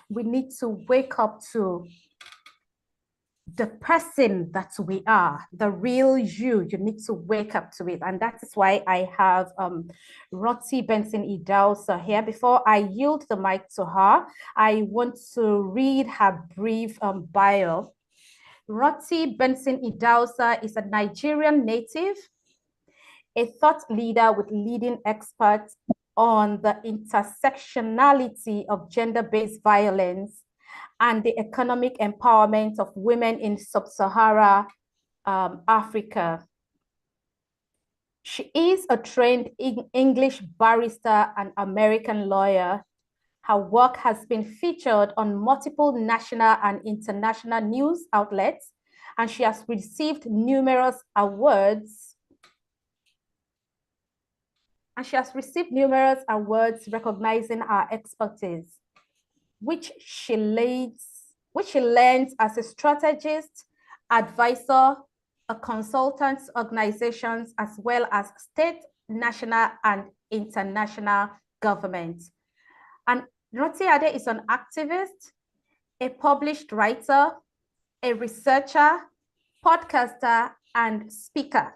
we need to wake up to the person that we are, the real you. You need to wake up to it. And that is why I have Rantiade Benson-Idahosa here. Before I yield the mic to her, I want to read her brief bio. Rantiade Benson-Idahosa is a Nigerian native, a thought leader with leading experts on the intersectionality of gender-based violence and the economic empowerment of women in sub-Saharan Africa. She is a trained English barrister and American lawyer. Her work has been featured on multiple national and international news outlets, and she has received numerous awards. Recognizing her expertise, which she learns as a strategist, advisor, a consultant to organizations, as well as state, national, and international governments. And Rantiade is an activist, a published writer, a researcher, podcaster, and speaker.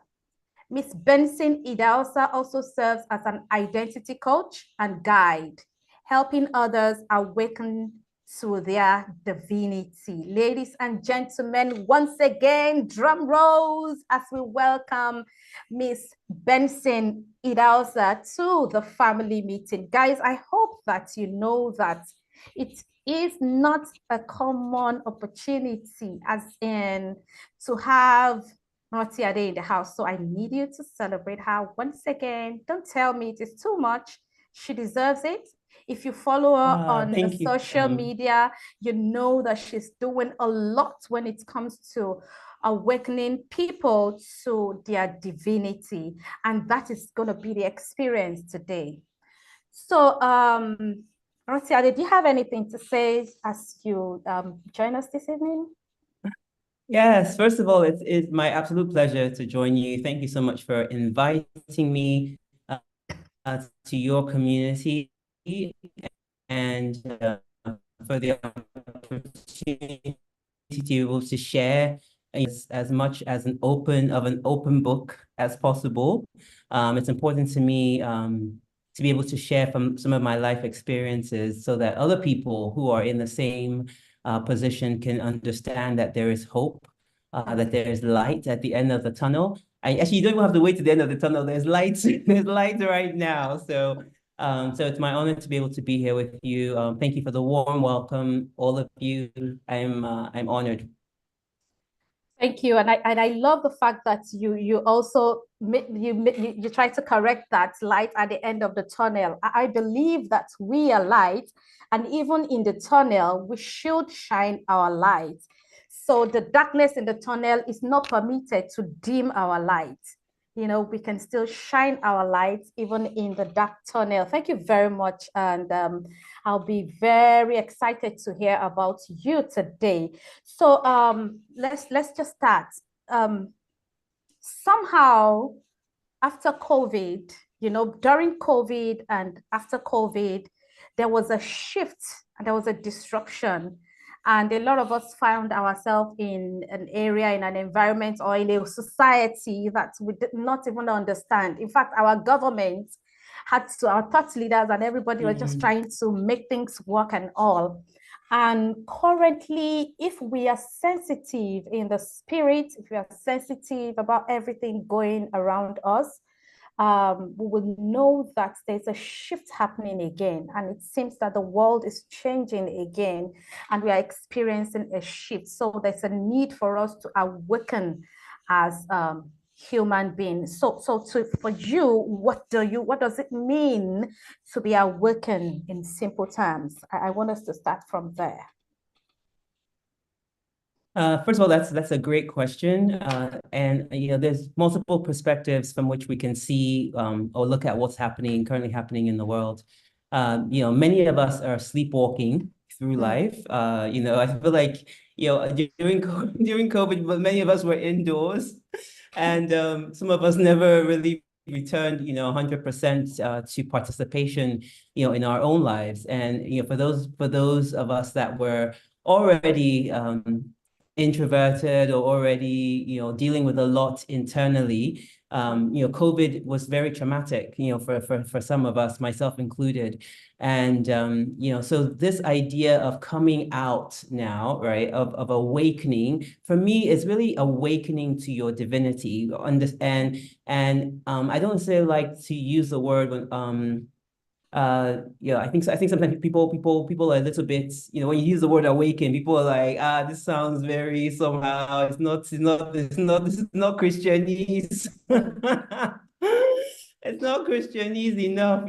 Ms. Benson-Idahosa also serves as an identity coach and guide, helping others awaken to their divinity. Ladies and gentlemen, once again, drum rolls as we welcome Ms. Benson-Idahosa to the family meeting. Guys, I hope that you know that it is not a common opportunity, as in to have Rantiade in the house. So I need you to celebrate her once again. Don't tell me it is too much. She deserves it. If you follow her on the social media, you know that she's doing a lot when it comes to awakening people to their divinity. And that is going to be the experience today. So, Rantiade, do you have anything to say as you join us this evening? Yes, first of all, it's my absolute pleasure to join you. Thank you so much for inviting me to your community and for the opportunity to be able to share as much as an open book as possible. It's important to me to be able to share from some of my life experiences so that other people who are in the same position can understand that there is hope, that there is light at the end of the tunnel. Actually, you don't even have to wait to the end of the tunnel. There's light. There's light right now. So it's my honor to be able to be here with you. Thank you for the warm welcome, all of you. I'm honored. Thank you, and I love the fact that you also you try to correct that light at the end of the tunnel. I believe that we are light, and even in the tunnel, we should shine our light. So the darkness in the tunnel is not permitted to dim our light. You know, we can still shine our light even in the dark tunnel. Thank you very much, and I'll be very excited to hear about you today. So let's just start. Somehow, after COVID, you know, during COVID and after COVID, there was a shift and there was a disruption. And a lot of us found ourselves in an area, in an environment, or in a society that we did not even understand. In fact, our government had to, our thought leaders and everybody was just trying to make things work and all. And currently, if we are sensitive in the spirit, if we are sensitive about everything going around us, we will know that there's a shift happening again. And it seems that the world is changing again and we are experiencing a shift. So there's a need for us to awaken as human beings. So for you, what does it mean to be awakened in simple terms? I want us to start from there. First of all, that's a great question, and you know, there's multiple perspectives from which we can see or look at what's currently happening in the world. You know, many of us are sleepwalking through life. You know, I feel like, you know, during COVID, but many of us were indoors, and some of us never really returned, 100% to participation, in our own lives. And, for those of us that were already introverted or already, dealing with a lot internally, COVID was very traumatic, for some of us, myself included. And, so this idea of coming out now, right, of awakening, for me, is really awakening to your divinity. And I don't necessarily like to use the word when, yeah, I think sometimes people are a little bit, when you use the word awaken, people are like, this sounds very somehow, this is not Christianese. It's not Christianese enough,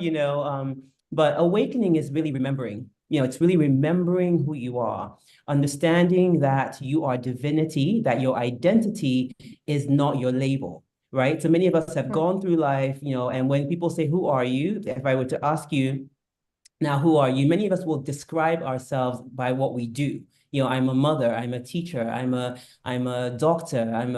but awakening is really remembering. It's really remembering who you are, understanding that you are divinity, that your identity is not your label, right? So many of us have gone through life, and when people say, who are you? If I were to ask you, now, who are you? Many of us will describe ourselves by what we do. I'm a mother, I'm a teacher, I'm a doctor, I'm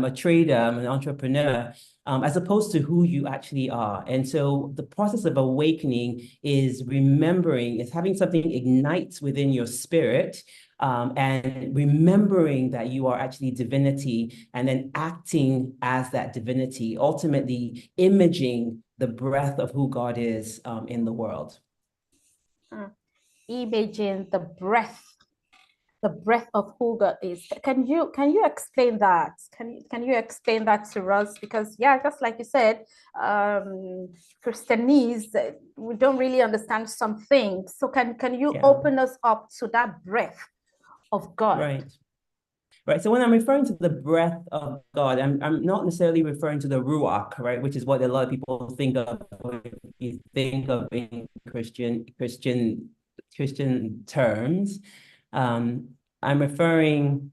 a trader, I'm an entrepreneur, as opposed to who you actually are. And so the process of awakening is remembering, is having something ignite within your spirit, and remembering that you are actually divinity, and then acting as that divinity, ultimately imaging the breath of who God is in the world. Imaging the breath of who God is. Can you explain that? Can you explain that to us? Because yeah, just like you said, Christianese, we don't really understand some things. So can you open us up to that breath of God? Right. Right. So when I'm referring to the breath of God, I'm not necessarily referring to the ruach, right, which is what a lot of people think of when you think of in Christian terms. I'm referring.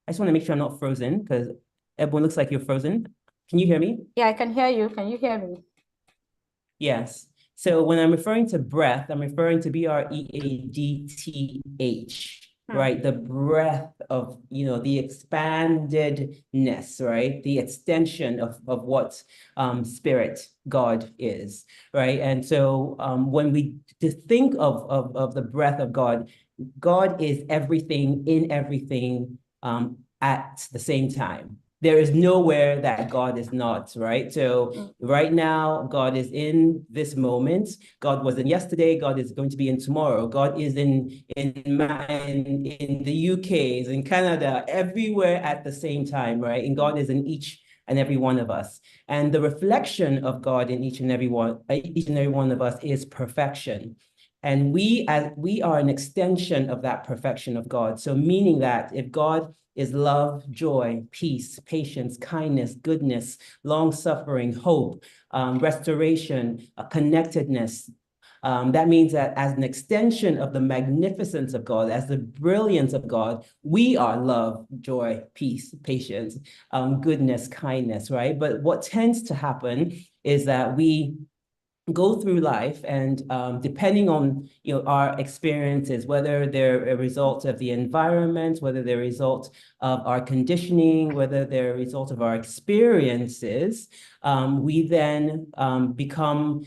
I just want to make sure I'm not frozen, because everyone looks like you're frozen. Can you hear me? Yeah, I can hear you. Can you hear me? Yes. So when I'm referring to breath, I'm referring to breathh, right? The breath of, the expandedness, right? The extension of what spirit God is, right? And so when we think of the breath of God, God is everything in everything at the same time. There is nowhere that God is not, right? So right now, God is in this moment. God was in yesterday. God is going to be in tomorrow. God is in the UK, is in Canada, everywhere at the same time, right? And God is in each and every one of us. And the reflection of God in each and every one of us is perfection. And we are an extension of that perfection of God. So meaning that if God is love, joy, peace, patience, kindness, goodness, long-suffering, hope, restoration, connectedness. That means that as an extension of the magnificence of God, as the brilliance of God, we are love, joy, peace, patience, goodness, kindness, right? But what tends to happen is that we go through life, and depending on our experiences, whether they're a result of the environment, whether they're a result of our conditioning, whether they're a result of our experiences, we then become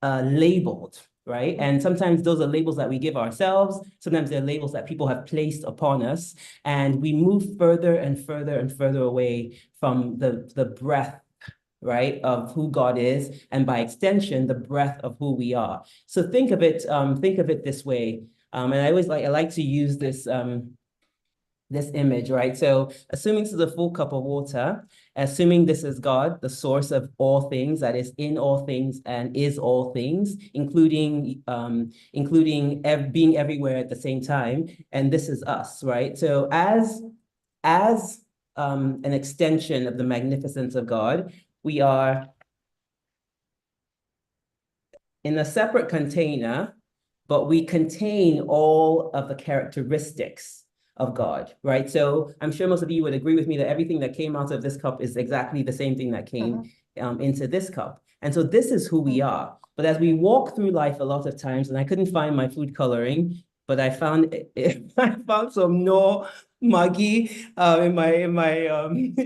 labeled, right? And sometimes those are labels that we give ourselves. Sometimes they're labels that people have placed upon us, and we move further and further and further away from the breath, right, of who God is, and by extension, the breath of who we are. So think of it this way. And I like to use this image, right? So assuming this is a full cup of water, assuming this is God, the source of all things, that is in all things and is all things, including being everywhere at the same time. And this is us, right? So as an extension of the magnificence of God, we are in a separate container, but we contain all of the characteristics of God, right? So I'm sure most of you would agree with me that everything that came out of this cup is exactly the same thing that came into this cup. And so this is who we are. But as we walk through life a lot of times, and I couldn't find my food coloring, but I found I found some no Maggi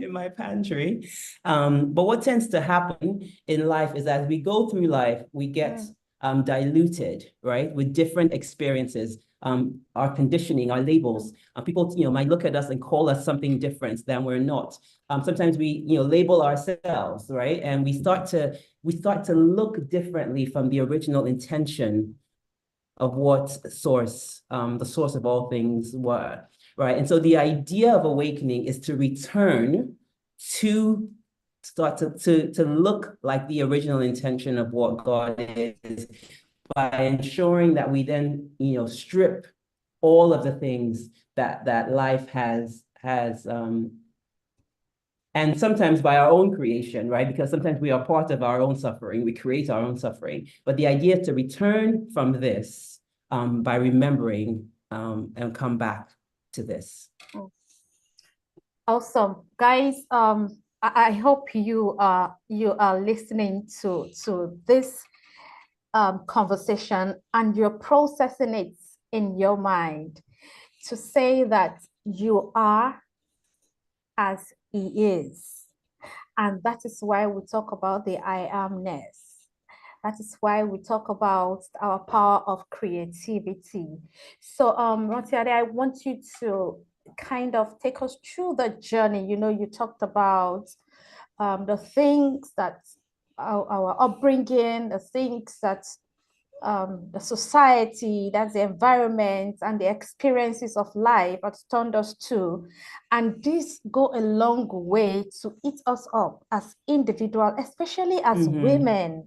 in my pantry. But what tends to happen in life is as we go through life, we get diluted, right, with different experiences. Our conditioning, our labels. People, might look at us and call us something different than we're not. Sometimes we, label ourselves, right, and we start to look differently from the original intention of what the source of all things were, right? And so the idea of awakening is to return to start to look like the original intention of what God is by ensuring that we then, strip all of the things that life has and sometimes by our own creation, right? Because sometimes we are part of our own suffering. We create our own suffering. But the idea is to return from this by remembering and come back to this. Awesome, guys. I hope you are listening to this conversation and you're processing it in your mind to say that you are as he is. And that is why we talk about the I amness. That is why we talk about our power of creativity. So, Rantiade, I want you to kind of take us through the journey. You talked about the things that our upbringing, the things that the society, that's the environment and the experiences of life has turned us to. And these go a long way to eat us up as individuals, especially as women,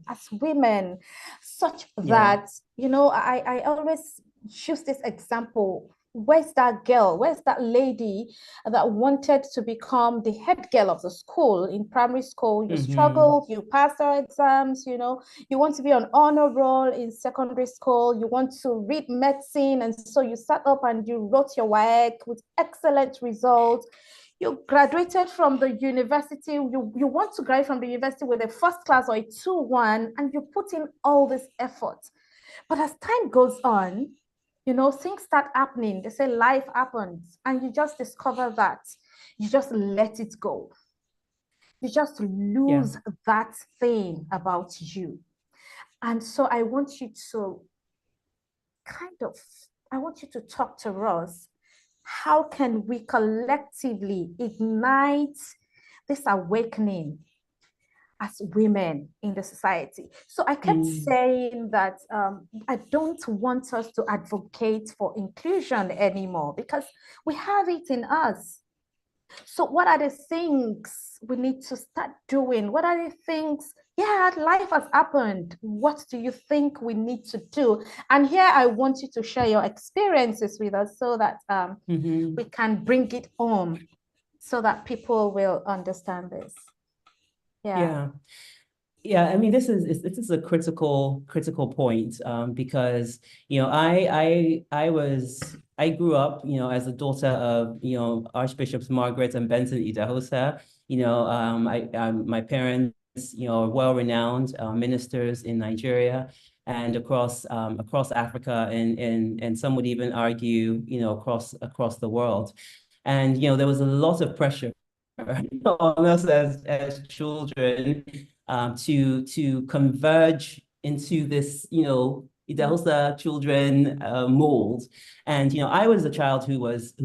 such that, I always choose this example. Where's that girl? Where's that lady that wanted to become the head girl of the school in primary school? You struggled, you passed our exams, you want to be on honor roll in secondary school, you want to read medicine, and so you sat up and you wrote your work with excellent results. You graduated from the university, you want to graduate from the university with a first class or a 2-1, and you put in all this effort. But as time goes on, things start happening. They say life happens, and you just discover that you just let it go. You just lose that thing about you. And so I want you to talk to us. How can we collectively ignite this awakening as women in the society? So I kept saying that I don't want us to advocate for inclusion anymore because we have it in us. So what are the things we need to start doing? What are the things? Yeah, life has happened. What do you think we need to do? And here I want you to share your experiences with us so that we can bring it home so that people will understand this. Yeah. I mean, this is a critical point because I grew up as a daughter of Archbishops Margaret and Benson-Idahosa. My parents are well-renowned ministers in Nigeria and across Africa and some would even argue across the world. And there was a lot of pressure on us as children to converge into this, Idahosa children mold. And I was a child who was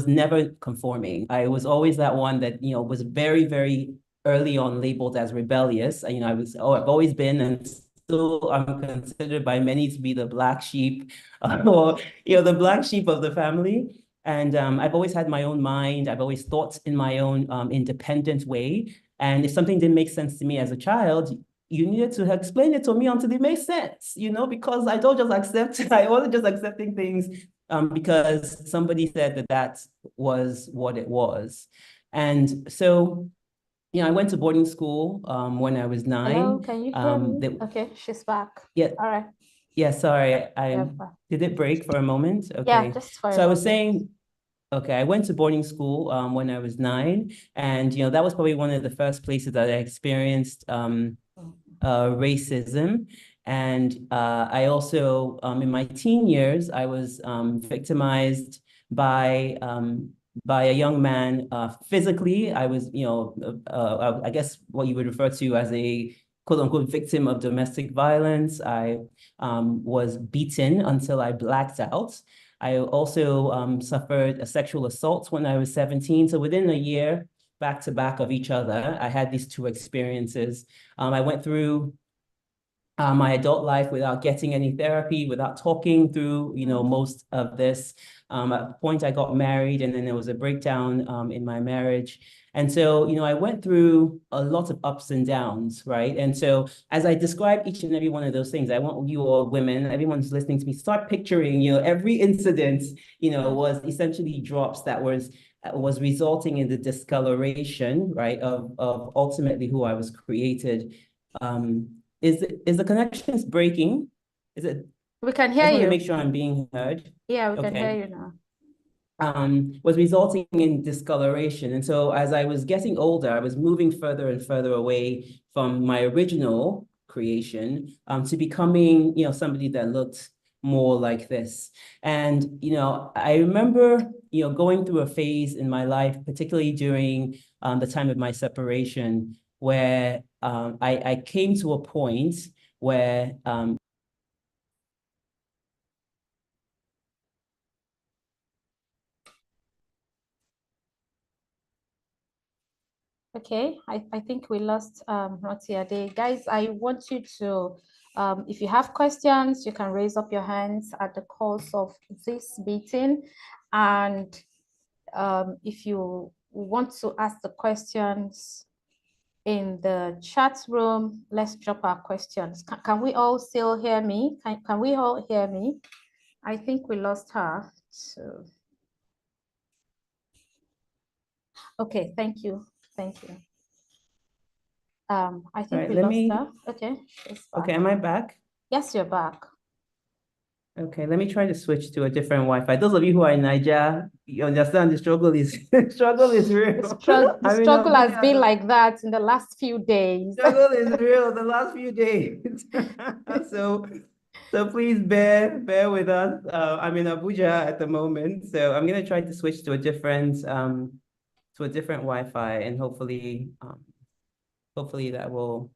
never conforming. I was always that one that was very, very early on labeled as rebellious. I've always been and still I'm considered by many to be the black sheep or the black sheep of the family. And I've always had my own mind. I've always thought in my own independent way. And if something didn't make sense to me as a child, you needed to explain it to me until it made sense, because I don't just accept, I wasn't just accepting things because somebody said that was what it was. And so, I went to boarding school when I was 9. Hello, can you hear me? Okay, she's back. Yeah. All right. Yeah, sorry. Did it break for a moment? Okay. Yeah, just for a moment. So I was saying, okay, I went to boarding school when I was 9, and that was probably one of the first places that I experienced racism. And I also, in my teen years, I was victimized by a young man physically. I was, I guess what you would refer to as a quote unquote victim of domestic violence. I was beaten until I blacked out. I also suffered a sexual assault when I was 17. So within a year, back to back of each other, I had these two experiences. I went through my adult life without getting any therapy, without talking through, most of this. At the point I got married, and then there was a breakdown in my marriage. And so, I went through a lot of ups and downs, right? And so as I describe each and every one of those things, I want you all women, everyone who's listening to me, start picturing, every incident, was essentially drops that was resulting in the discoloration, right, of ultimately who I was created. Is the connections breaking? Is it? We can I hear just want to you. make sure I'm being heard. Yeah, we can hear Okay. you now. Was resulting in discoloration. And so as I was getting older, I was moving further and further away from my original creation to becoming, somebody that looked more like this. And, I remember, going through a phase in my life, particularly during the time of my separation, where I came to a point where Okay, I think we lost Rantiade. Guys, I want you to, if you have questions, you can raise up your hands at the course of this meeting. And if you want to ask the questions in the chat room, let's drop our questions. Can we all still hear me? Can we all hear me? I think we lost her. So, okay, thank you. Thank you. I think we lost her. Okay, she's back. Okay, am I back? Yes, you're back. Okay, let me try to switch to a different Wi-Fi. Those of you who are in Nigeria, you understand the struggle is struggle is real. The struggle has been like that in the last few days. Struggle is real the last few days. So please bear with us. I'm in Abuja at the moment, so I'm gonna try to switch to a different Wi-Fi, and hopefully that will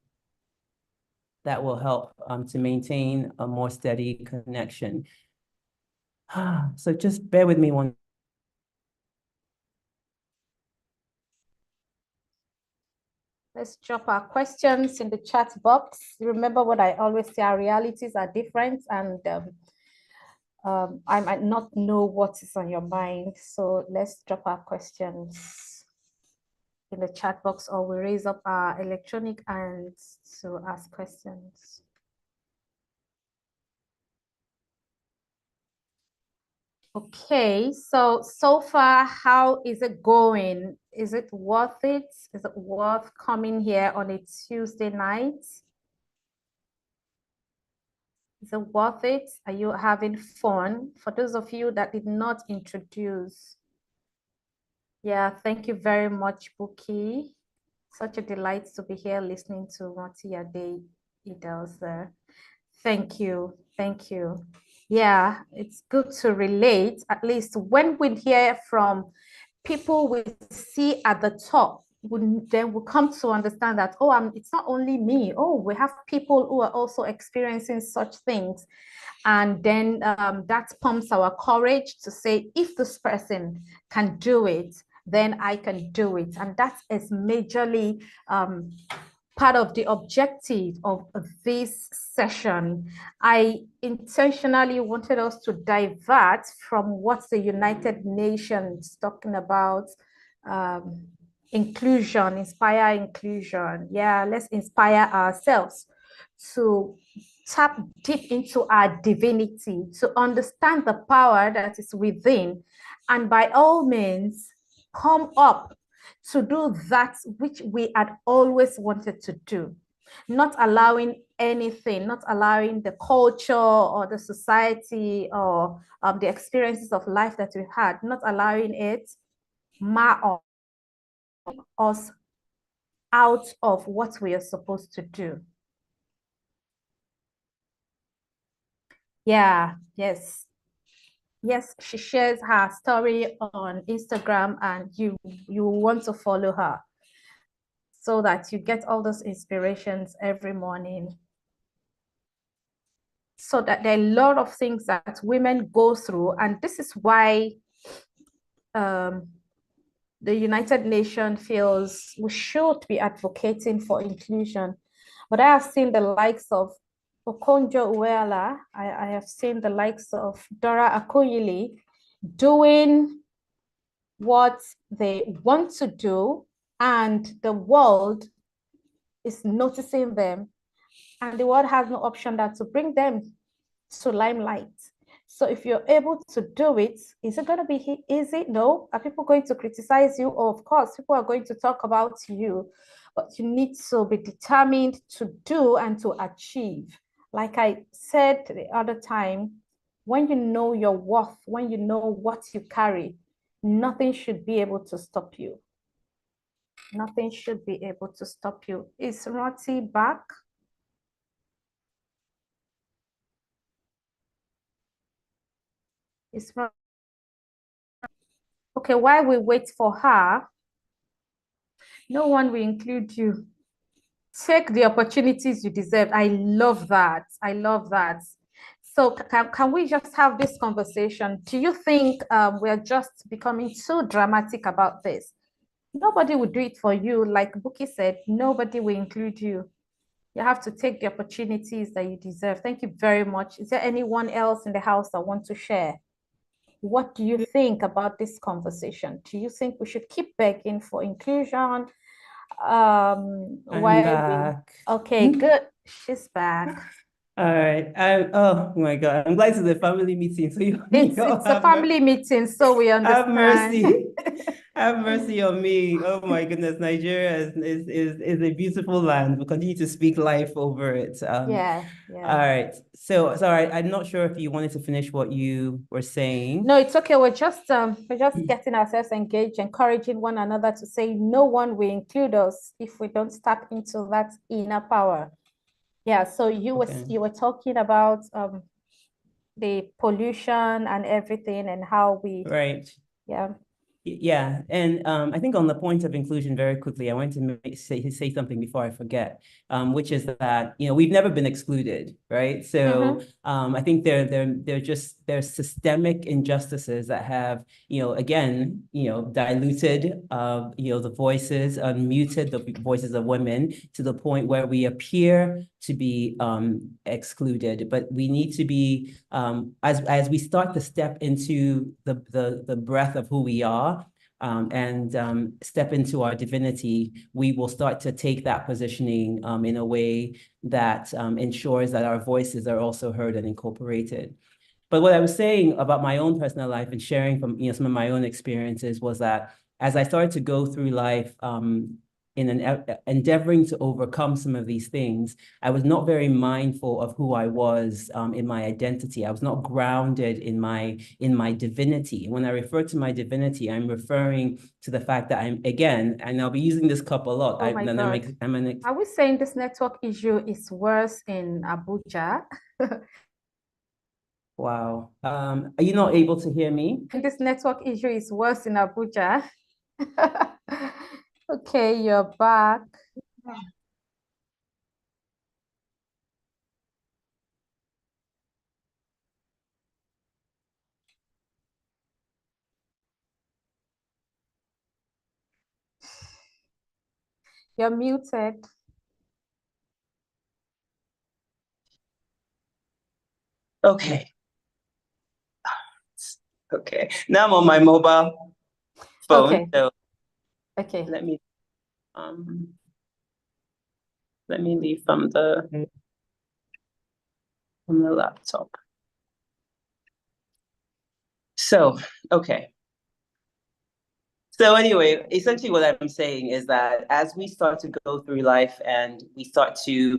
help to maintain a more steady connection. So just bear with me one. Let's drop our questions in the chat box. Remember what I always say, our realities are different, and I might not know what is on your mind. So let's drop our questions in the chat box, or we raise up our electronic hands to ask questions. Okay, so far, how is it going? Is it worth it? Is it worth coming here on a Tuesday night? Is it worth it? Are you having fun? For those of you that did not introduce. Yeah, thank you very much, Buki. Such a delight to be here listening to Rantiade Idels there. Thank you. Thank you. Yeah, it's good to relate, at least when we hear from people we see at the top, then we'll come to understand that, oh, it's not only me. Oh, we have people who are also experiencing such things. And then that pumps our courage to say, if this person can do it, then I can do it. And that is majorly part of the objective of this session. I intentionally wanted us to divert from what the United Nations talking about, inclusion, inspire inclusion. Yeah, let's inspire ourselves to tap deep into our divinity, to understand the power that is within, and by all means, come up to do that which we had always wanted to do, not allowing anything, not allowing the culture or the society or the experiences of life that we had, not allowing it mar us out of what we are supposed to do. Yeah, yes. Yes, she shares her story on Instagram and you want to follow her so that you get all those inspirations every morning. So that there are a lot of things that women go through, and this is why um, the United Nations feels we should be advocating for inclusion. But I have seen the likes of Okonjo-Iweala, I have seen the likes of Dora Akunyili doing what they want to do, and the world is noticing them, and the world has no option than to bring them to limelight. So if you're able to do it, is it going to be easy? No. Are people going to criticize you? Oh, of course, people are going to talk about you, but you need to be determined to do and to achieve. Like I said the other time, when you know your worth, when you know what you carry, nothing should be able to stop you. Nothing should be able to stop you. Is Roti back? Is okay, while we wait for her, no one will include you. Take the opportunities you deserve. I love that. I love that. So can we just have this conversation? Do you think we're just becoming too dramatic about this? Nobody will do it for you. Like Buki said, nobody will include you. You have to take the opportunities that you deserve. Thank you very much. Is there anyone else in the house that want to share? What do you think about this conversation? Do you think we should keep begging for inclusion? I'm Why we back. okay, good. She's back. All right. Oh my God. I'm glad it's a family meeting. So you It's a have family meeting, so we have understand. mercy. Have mercy on me. Oh my goodness. Nigeria is a beautiful land. We'll continue to speak life over it. Yeah, All yeah. right. So sorry, I'm not sure if you wanted to finish what you were saying. No, it's okay. We're just getting ourselves engaged, encouraging one another to say no one will include us if we don't step into that inner power. Yeah, so Okay. you were talking about the pollution and everything and how we Right. yeah. Yeah, and I think on the point of inclusion, very quickly, I want to say something before I forget, which is that we've never been excluded, right? So Mm-hmm. I think there's systemic injustices that have again diluted the voices, muted the voices of women to the point where we appear to be excluded, but we need to be as we start to step into the breath of who we are and step into our divinity, we will start to take that positioning in a way that ensures that our voices are also heard and incorporated. But what I was saying about my own personal life and sharing from some of my own experiences was that as I started to go through life in an endeavoring to overcome some of these things, I was not very mindful of who I was in my identity. I was not grounded in my divinity. When I refer to my divinity, I'm referring to the fact that I'm again, and I'll be using this cup a lot. Oh my God. Are we saying this network issue is worse in Abuja? Wow. Are you not able to hear me? This network issue is worse in Abuja. Okay, you're back. You're muted. Okay. Okay. Now I'm on my mobile phone. Okay, So okay. um let me leave from the laptop. So, okay. So anyway, essentially what I'm saying is that as we start to go through life and we start to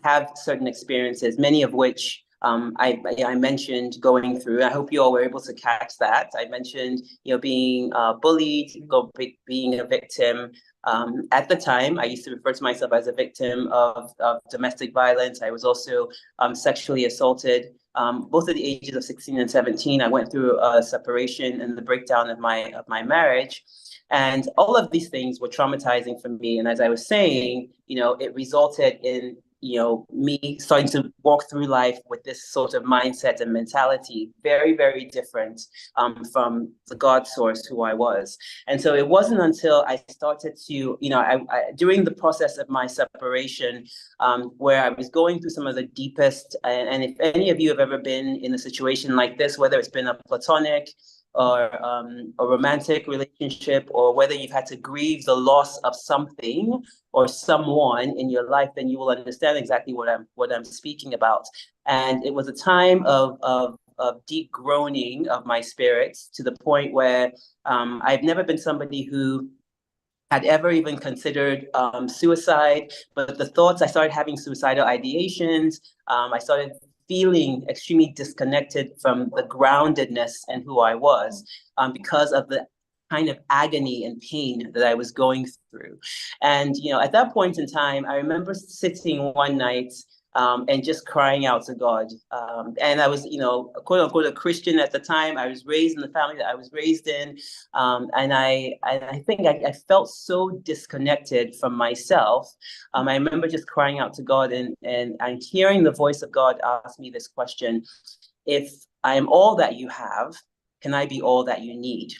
have certain experiences, many of which I mentioned going through. I hope you all were able to catch that. I mentioned, being bullied, being a victim. At the time, I used to refer to myself as a victim of domestic violence. I was also sexually assaulted. Both at the ages of 16 and 17, I went through a separation and the breakdown of my marriage. And all of these things were traumatizing for me. And as I was saying, it resulted in me starting to walk through life with this sort of mindset and mentality, very, very different from the God source who I was. And so it wasn't until I started to, during the process of my separation, where I was going through some of the deepest, and if any of you have ever been in a situation like this, whether it's been a platonic or a romantic relationship, or whether you've had to grieve the loss of something or someone in your life, then you will understand exactly what I'm speaking about. And it was a time of deep groaning of my spirits, to the point where I've never been somebody who had ever even considered suicide, but the thoughts, I started having suicidal ideations. I started feeling extremely disconnected from the groundedness and who I was, because of the kind of agony and pain that I was going through. And, at that point in time, I remember sitting one night and just crying out to God. And I was, quote unquote, a Christian at the time. I was raised in the family that I was raised in. And I think I felt so disconnected from myself. I remember just crying out to God, and I'm hearing the voice of God ask me this question: if I am all that you have, can I be all that you need?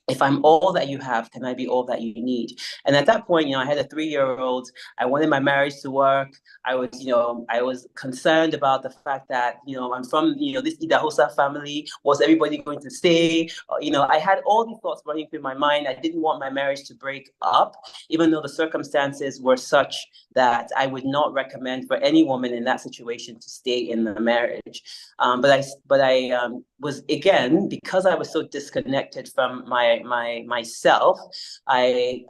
If I'm all that you have, can I be all that you need? And at that point, I had a 3-year-old. I wanted my marriage to work. I was concerned about the fact that, I'm from, this Idahosa family. Was everybody going to stay? I had all these thoughts running through my mind. I didn't want my marriage to break up, even though the circumstances were such that I would not recommend for any woman in that situation to stay in the marriage. But I was, again, because I was so disconnected from myself, I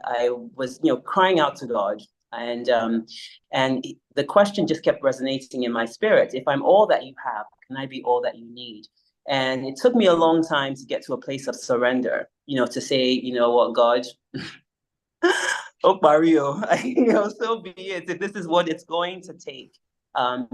was crying out to God, and the question just kept resonating in my spirit: if I'm all that you have, can I be all that you need? And it took me a long time to get to a place of surrender, to say, what, God, oh Mario, so be it. If this is what it's going to take,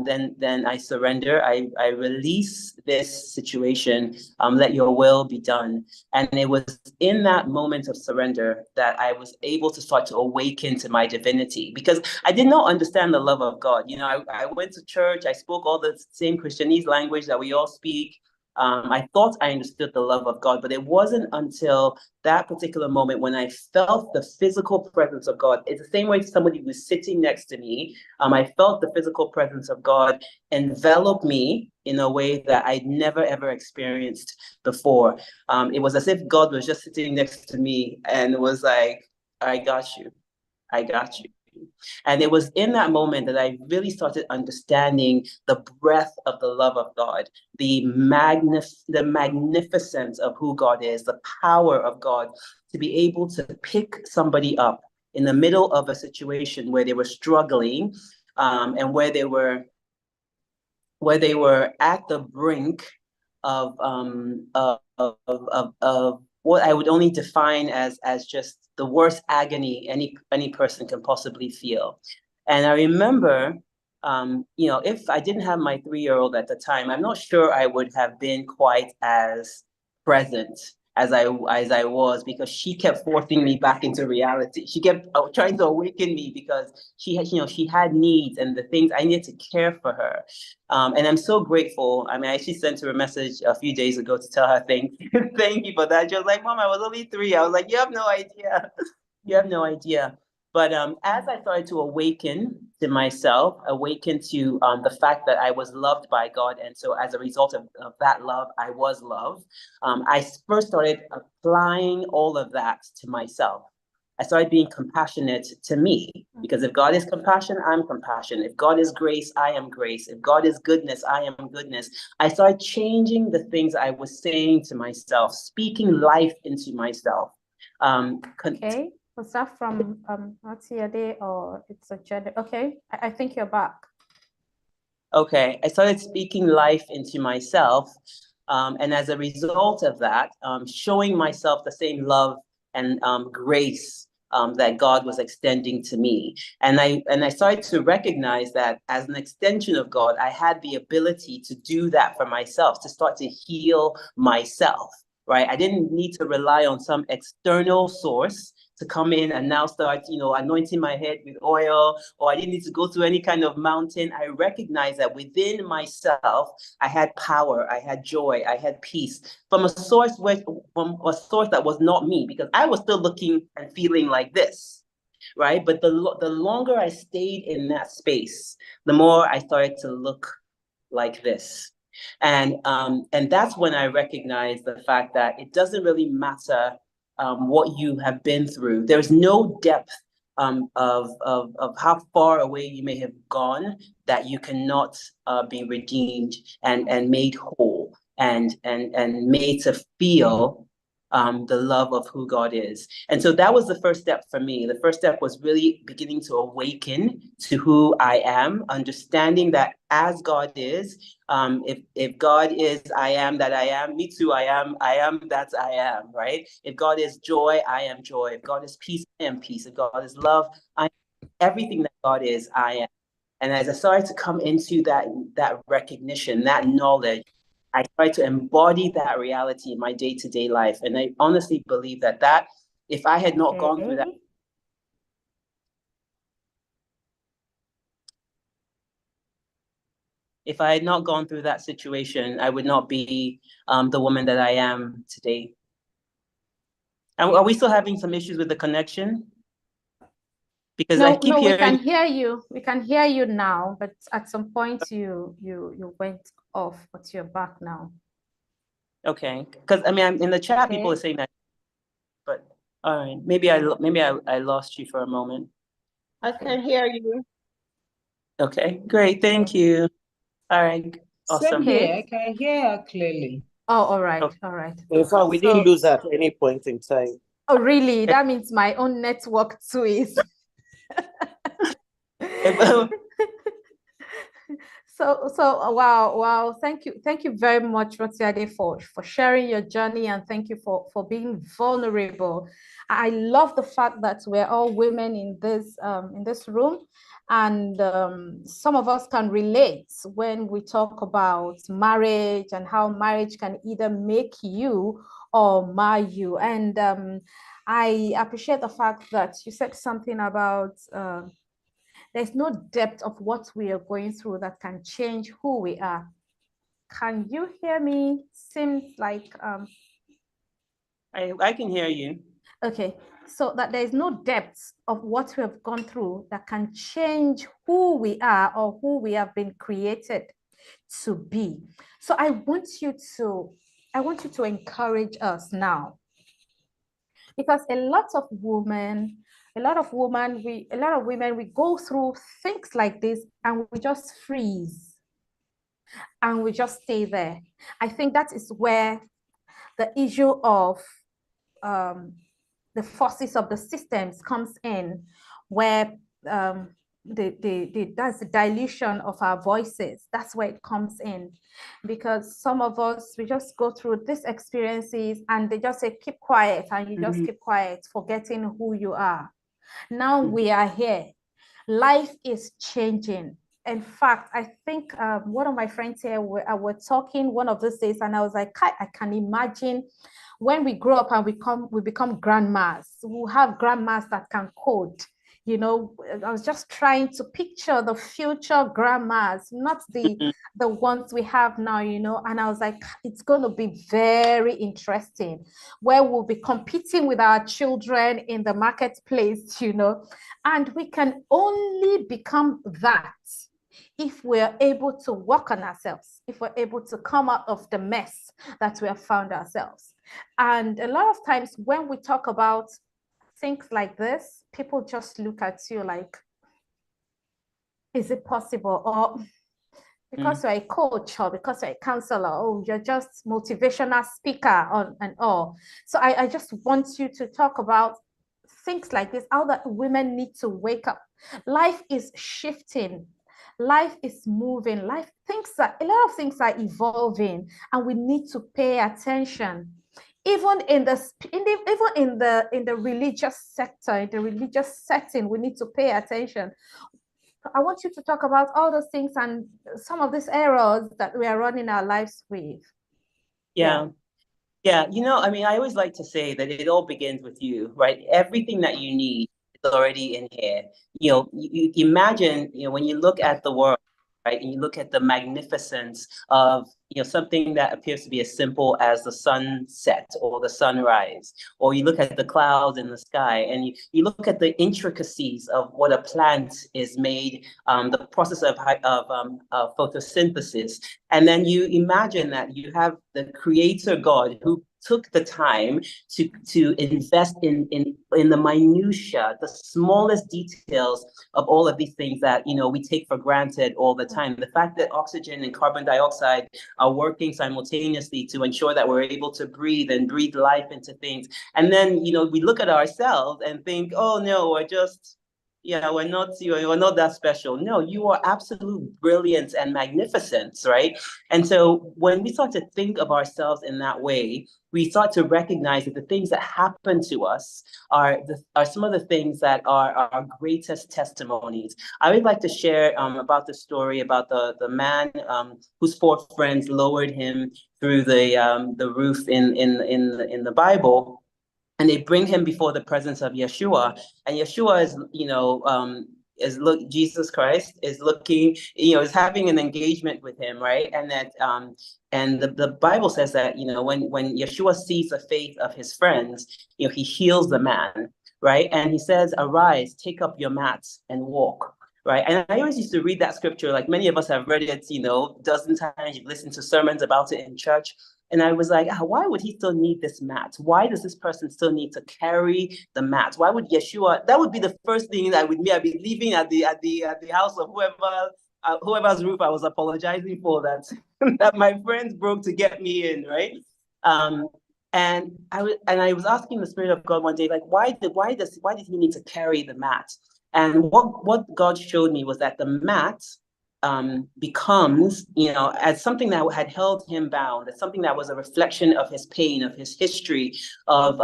then I surrender. I release this situation. Let your will be done. And it was in that moment of surrender that I was able to start to awaken to my divinity, because I did not understand the love of God. I went to church. I spoke all the same Christianese language that we all speak. I thought I understood the love of God, but it wasn't until that particular moment when I felt the physical presence of God. It's the same way somebody was sitting next to me. I felt the physical presence of God envelop me in a way that I'd never, ever experienced before. It was as if God was just sitting next to me and was like, I got you. I got you. And it was in that moment that I really started understanding the breadth of the love of God, the magnificence of who God is, the power of God to be able to pick somebody up in the middle of a situation where they were struggling, and where they were at the brink of what I would only define as just the worst agony any person can possibly feel. And I remember, if I didn't have my 3-year-old at the time, I'm not sure I would have been quite as present as I was, because she kept forcing me back into reality. She kept trying to awaken me, because she had needs and the things I needed to care for her. And I'm so grateful. I mean, I actually sent her a message a few days ago to tell her thank you for that. She was like, "Mom, I was only 3." I was like, "You have no idea. You have no idea." But as I started to awaken to myself, awaken to the fact that I was loved by God, and so as a result of that love, I was loved, I first started applying all of that to myself. I started being compassionate to me, because if God is compassion, I'm compassion. If God is grace, I am grace. If God is goodness, I am goodness. I started changing the things I was saying to myself, speaking life into myself. Okay. Was that from Rantiade, or it's a gender? Okay, I think you're back. Okay, I started speaking life into myself. And as a result of that, showing myself the same love and grace that God was extending to me. And I started to recognize that as an extension of God, I had the ability to do that for myself, to start to heal myself, right? I didn't need to rely on some external source to come in and now start, anointing my head with oil, or I didn't need to go to any kind of mountain. I recognized that within myself, I had power, I had joy, I had peace from a source that was not me, because I was still looking and feeling like this, right? But the longer I stayed in that space, the more I started to look like this. And that's when I recognized the fact that it doesn't really matter what you have been through. There's no depth of how far away you may have gone that you cannot be redeemed and made whole and made to feel the love of who God is. And so that was the first step for me. The first step was really beginning to awaken to who I am, understanding that as God is, if God is I am that I am, me too, I am that I am, right? If God is joy, I am joy. If God is peace, I am peace. If God is love, I am everything that God is, I am. And as I started to come into that recognition, that knowledge, I try to embody that reality in my day-to-day life. And I honestly believe that if I had not gone through that, Okay. if I had not gone through that situation, I would not be the woman that I am today. And are we still having some issues with the connection? Because I No, keep no, we hearing. can hear you. We can hear you now, but at some point you went off, but you're back now. Okay, because I mean, I'm in the chat, people are Okay. saying that, but all right, maybe I lost you for a moment. I can hear you. Okay, great, thank you. All right, Same awesome. here. I can hear her clearly. Oh, all right, Okay. all right. In fact, we didn't lose at any point in time. Oh, really? That means my own network too is. So wow, thank you very much, Rantiade, for sharing your journey, and thank you for being vulnerable. I love the fact that we're all women in this room, and some of us can relate when we talk about marriage and how marriage can either make you or mar you. And I appreciate the fact that you said something about there's no depth of what we are going through that can change who we are. Can you hear me? Seems like I can hear you. okay. So that there's no depth of what we have gone through that can change who we are or who we have been created to be. So I want you to encourage us now, because a lot of women we go through things like this and we just freeze and we just stay there. I think that is where the issue of the forces of the systems comes in, where that's the dilution of our voices. That's where it comes in, because some of us, we just go through these experiences and they just say keep quiet, and you just keep quiet, forgetting who you are. Now we are here, life is changing. In fact, I think one of my friends here were talking one of these days, and I was like, I can imagine when we grow up and we become grandmas, who have grandmas that can code. I was just trying to picture the future grandmas, not the ones we have now, and I was like, it's going to be very interesting, where we'll be competing with our children in the marketplace, and we can only become that if we're able to work on ourselves, if we're able to come out of the mess that we have found ourselves. And a lot of times when we talk about things like this, people just look at you like, is it possible? Or because you're a coach, or because you're a counselor, or you're just motivational speaker and all. So I just want you to talk about things like this, how that women need to wake up. Life is shifting. life is moving, a lot of things are evolving, and we need to pay attention. Even in the religious sector, in the religious setting, we need to pay attention. I want you to talk about all those things and some of these errors that we are running our lives with. Yeah. Yeah, I mean, I always like to say that it all begins with you, right? Everything that you need is already in here. You imagine, when you look at the world, right, and you look at the magnificence of, something that appears to be as simple as the sunset or the sunrise, or you look at the clouds in the sky, and you look at the intricacies of what a plant is made, the process of photosynthesis, and then you imagine that you have the creator God who took the time to invest in the minutia, the smallest details of all of these things that we take for granted all the time. The fact that oxygen and carbon dioxide are working simultaneously to ensure that we're able to breathe and breathe life into things. And then we look at ourselves and think, oh no, we're not that special. No, you are absolute brilliance and magnificence, right? And so when we start to think of ourselves in that way, we start to recognize that the things that happen to us are some of the things that are our greatest testimonies. I would like to share about the story about the man whose 4 friends lowered him through the roof in the Bible. And they bring him before the presence of Yeshua, and Yeshua is Jesus Christ is looking, is having an engagement with him, right? And that and the Bible says that when Yeshua sees the faith of his friends, he heals the man, right? And he says, "Arise, take up your mats and walk." Right. And I always used to read that scripture, like many of us have read it, dozen times. You've listened to sermons about it in church. And I was like, why would he still need this mat? Why does this person still need to carry the mat? Why would Yeshua? That would be the first thing that I'd be leaving at the house of whoever's roof I was apologizing for that that my friends broke to get me in, right? And I was asking the Spirit of God one day, like, why did he need to carry the mat? And what God showed me was that the mat becomes, as something that had held him bound, as something that was a reflection of his pain, of his history, of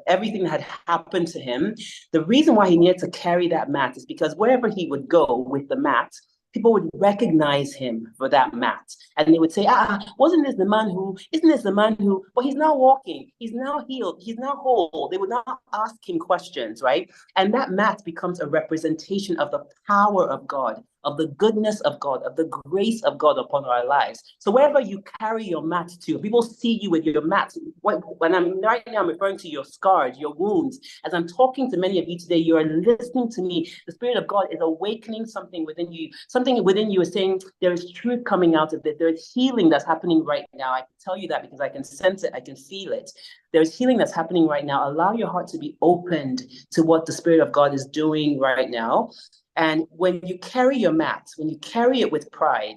everything that had happened to him. The reason why he needed to carry that mat is because wherever he would go with the mat, people would recognize him for that mat. And they would say, isn't this the man who, well, he's now walking, he's now healed, he's now whole. They would not ask him questions, right? And that mat becomes a representation of the power of God, of the goodness of God, of the grace of God upon our lives. So wherever you carry your mat to, people see you with your mat. When I'm right now, I'm referring to your scars, your wounds. As I'm talking to many of you today, you are listening to me. The Spirit of God is awakening something within you. Something within you is saying there is truth coming out of it. There is healing that's happening right now. I can tell you that because I can sense it. I can feel it. There's healing that's happening right now. Allow your heart to be opened to what the Spirit of God is doing right now. And when you carry your mat, when you carry it with pride,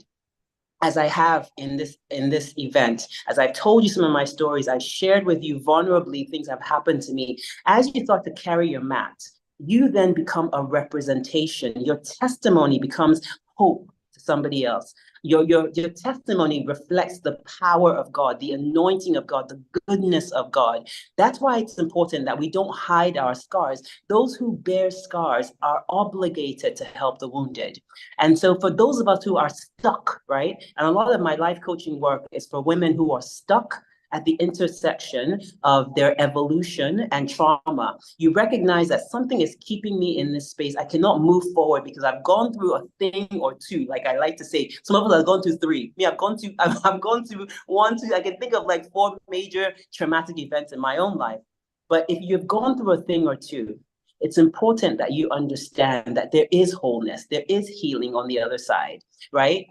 as I have in this event, as I've told you some of my stories, I've shared with you vulnerably things have happened to me. As you start to carry your mat, you then become a representation. Your testimony becomes hope to somebody else. Your testimony reflects the power of God, the anointing of God, the goodness of God. That's why it's important that we don't hide our scars. Those who bear scars are obligated to help the wounded. And so for those of us who are stuck, right? And a lot of my life coaching work is for women who are stuck at the intersection of their evolution and trauma. You recognize that something is keeping me in this space. I cannot move forward because I've gone through a thing or two, like I like to say. Some of us have gone through 3. Me, I've gone through 1, 2. I can think of like 4 major traumatic events in my own life. But if you've gone through a thing or two, it's important that you understand that there is wholeness, there is healing on the other side, right?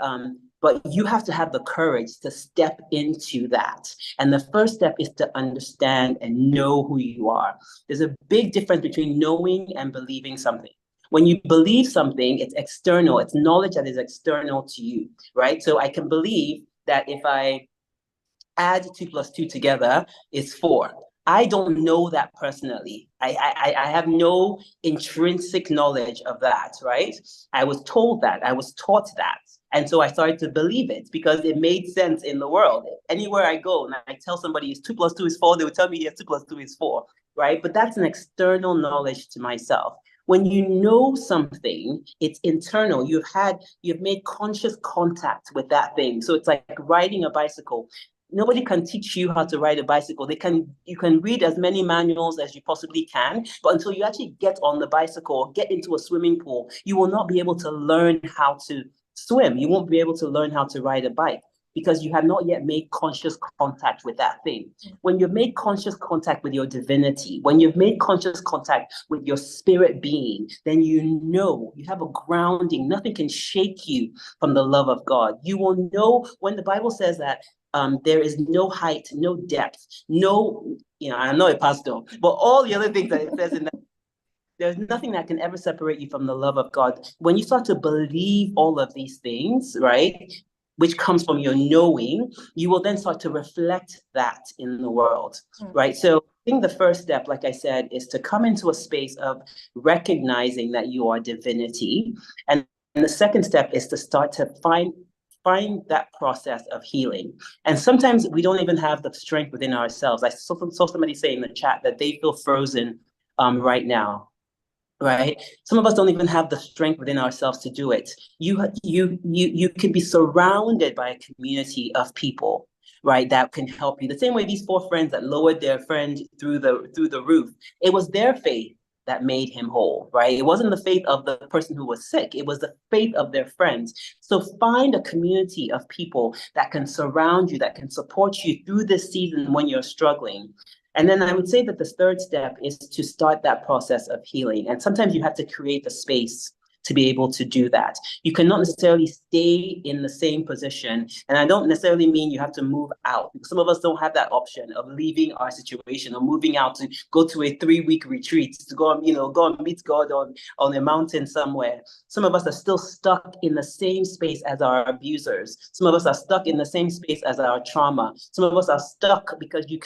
But you have to have the courage to step into that. And the first step is to understand and know who you are. There's a big difference between knowing and believing something. When you believe something, it's external. It's knowledge that is external to you, right? So I can believe that if I add 2 + 2 together, it's 4. I don't know that personally. I have no intrinsic knowledge of that, right? I was told that, I was taught that. And so I started to believe it because it made sense in the world. Anywhere I go and I tell somebody it's 2 plus 2 is 4, they would tell me yes, 2 plus 2 is 4, right? But that's an external knowledge to myself. When you know something, it's internal. You've made conscious contact with that thing. So it's like riding a bicycle. Nobody can teach you how to ride a bicycle. You can read as many manuals as you possibly can, but until you actually get on the bicycle or get into a swimming pool, you will not be able to learn how to swim. You won't be able to learn how to ride a bike because you have not yet made conscious contact with that thing. When you've made conscious contact with your divinity, when you've made conscious contact with your spirit being, then you have a grounding. Nothing can shake you from the love of God. You will know when the Bible says that there is no height, no depth, no, I'm not a pastor, but all the other things that it says in that, there's nothing that can ever separate you from the love of God. When you start to believe all of these things, right, which comes from your knowing, you will then start to reflect that in the world, right? So I think the first step, like I said, is to come into a space of recognizing that you are divinity. And the second step is to start to find that process of healing. And sometimes we don't even have the strength within ourselves. I saw somebody say in the chat that they feel frozen right now, right? Some of us don't even have the strength within ourselves to do it. You can be surrounded by a community of people, right, that can help you. The same way these 4 friends that lowered their friend through the roof, it was their faith that made him whole, right? It wasn't the faith of the person who was sick. It was the faith of their friends. So find a community of people that can surround you, that can support you through this season when you're struggling. And then I would say that the third step is to start that process of healing. And sometimes you have to create the space to be able to do that. You cannot necessarily stay in the same position. And I don't necessarily mean you have to move out. Some of us don't have that option of leaving our situation or moving out to go to a 3-week retreat, to go and meet God on a mountain somewhere. Some of us are still stuck in the same space as our abusers. Some of us are stuck in the same space as our trauma. Some of us are stuck because you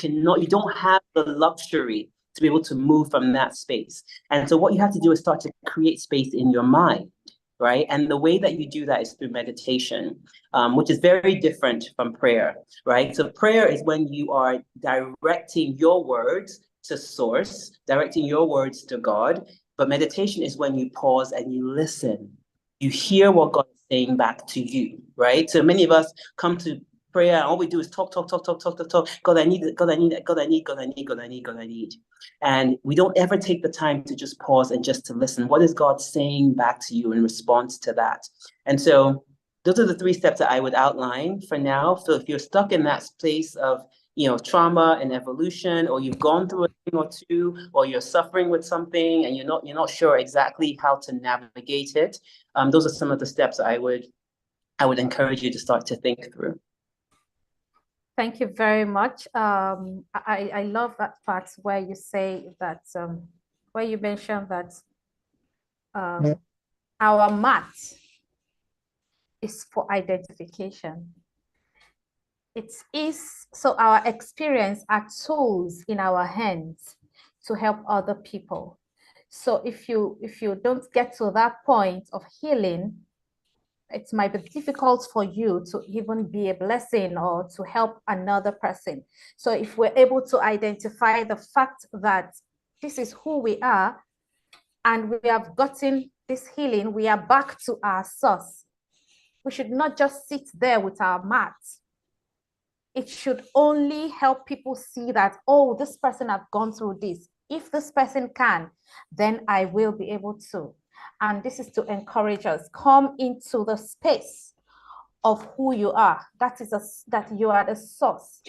don't have the luxury to be able to move from that space. And so what you have to do is start to create space in your mind, right? And the way that you do that is through meditation, which is very different from prayer, right? So prayer is when you are directing your words to source, directing your words to God. But meditation is when you pause and you listen. You hear what God is saying back to you, right? So many of us come to prayer, and all we do is talk. God, I need it. God, I need it. God, I need. God, I need. God, I need. God, I need. And we don't ever take the time to just pause and just to listen. What is God saying back to you in response to that? And so those are the 3 steps that I would outline for now. So if you're stuck in that place of trauma and evolution, or you've gone through a thing or two, or you're suffering with something and you're not sure exactly how to navigate it, those are some of the steps I would encourage you to start to think through. Thank you very much. I love that part where you say that, where you mentioned that our mat is for identification. So our experience are tools in our hands to help other people. So if you don't get to that point of healing, it might be difficult for you to even be a blessing or to help another person. So if we're able to identify the fact that this is who we are and we have gotten this healing, we are back to our source. We should not just sit there with our mat. It should only help people see that, oh, this person have gone through this. If this person can, then I will be able to. And this is to encourage us, come into the space of who you are. That you are the source.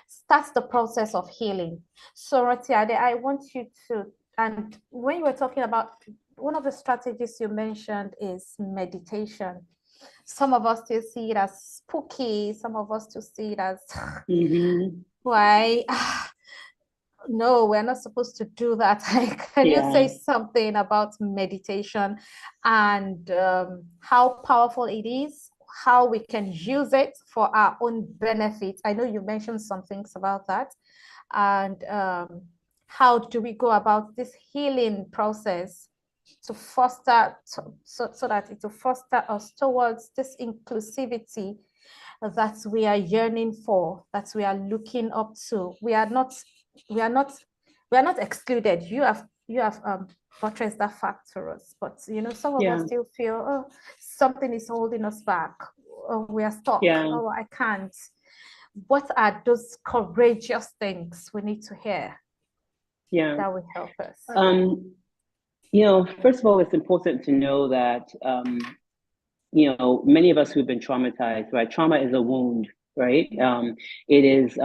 Start the process of healing. So Rantiade, I want you to, and when you were talking about, one of the strategies you mentioned is meditation. Some of us still see it as spooky. Some of us still see it as, why? No, we're not supposed to do that. Can you say something about meditation and how powerful it is, how we can use it for our own benefit? I know you mentioned some things about that. and how do we go about this healing process to foster so that it will foster us towards this inclusivity that we are yearning for, that we are looking up to. We are not excluded. You have buttressed that fact for us, but some of us still feel, oh, something is holding us back. Oh, we are stuck. Oh, I can't. What are those courageous things we need to hear that will help us? First of all, it's important to know that many of us who've been traumatized, right? Trauma is a wound, right? It is,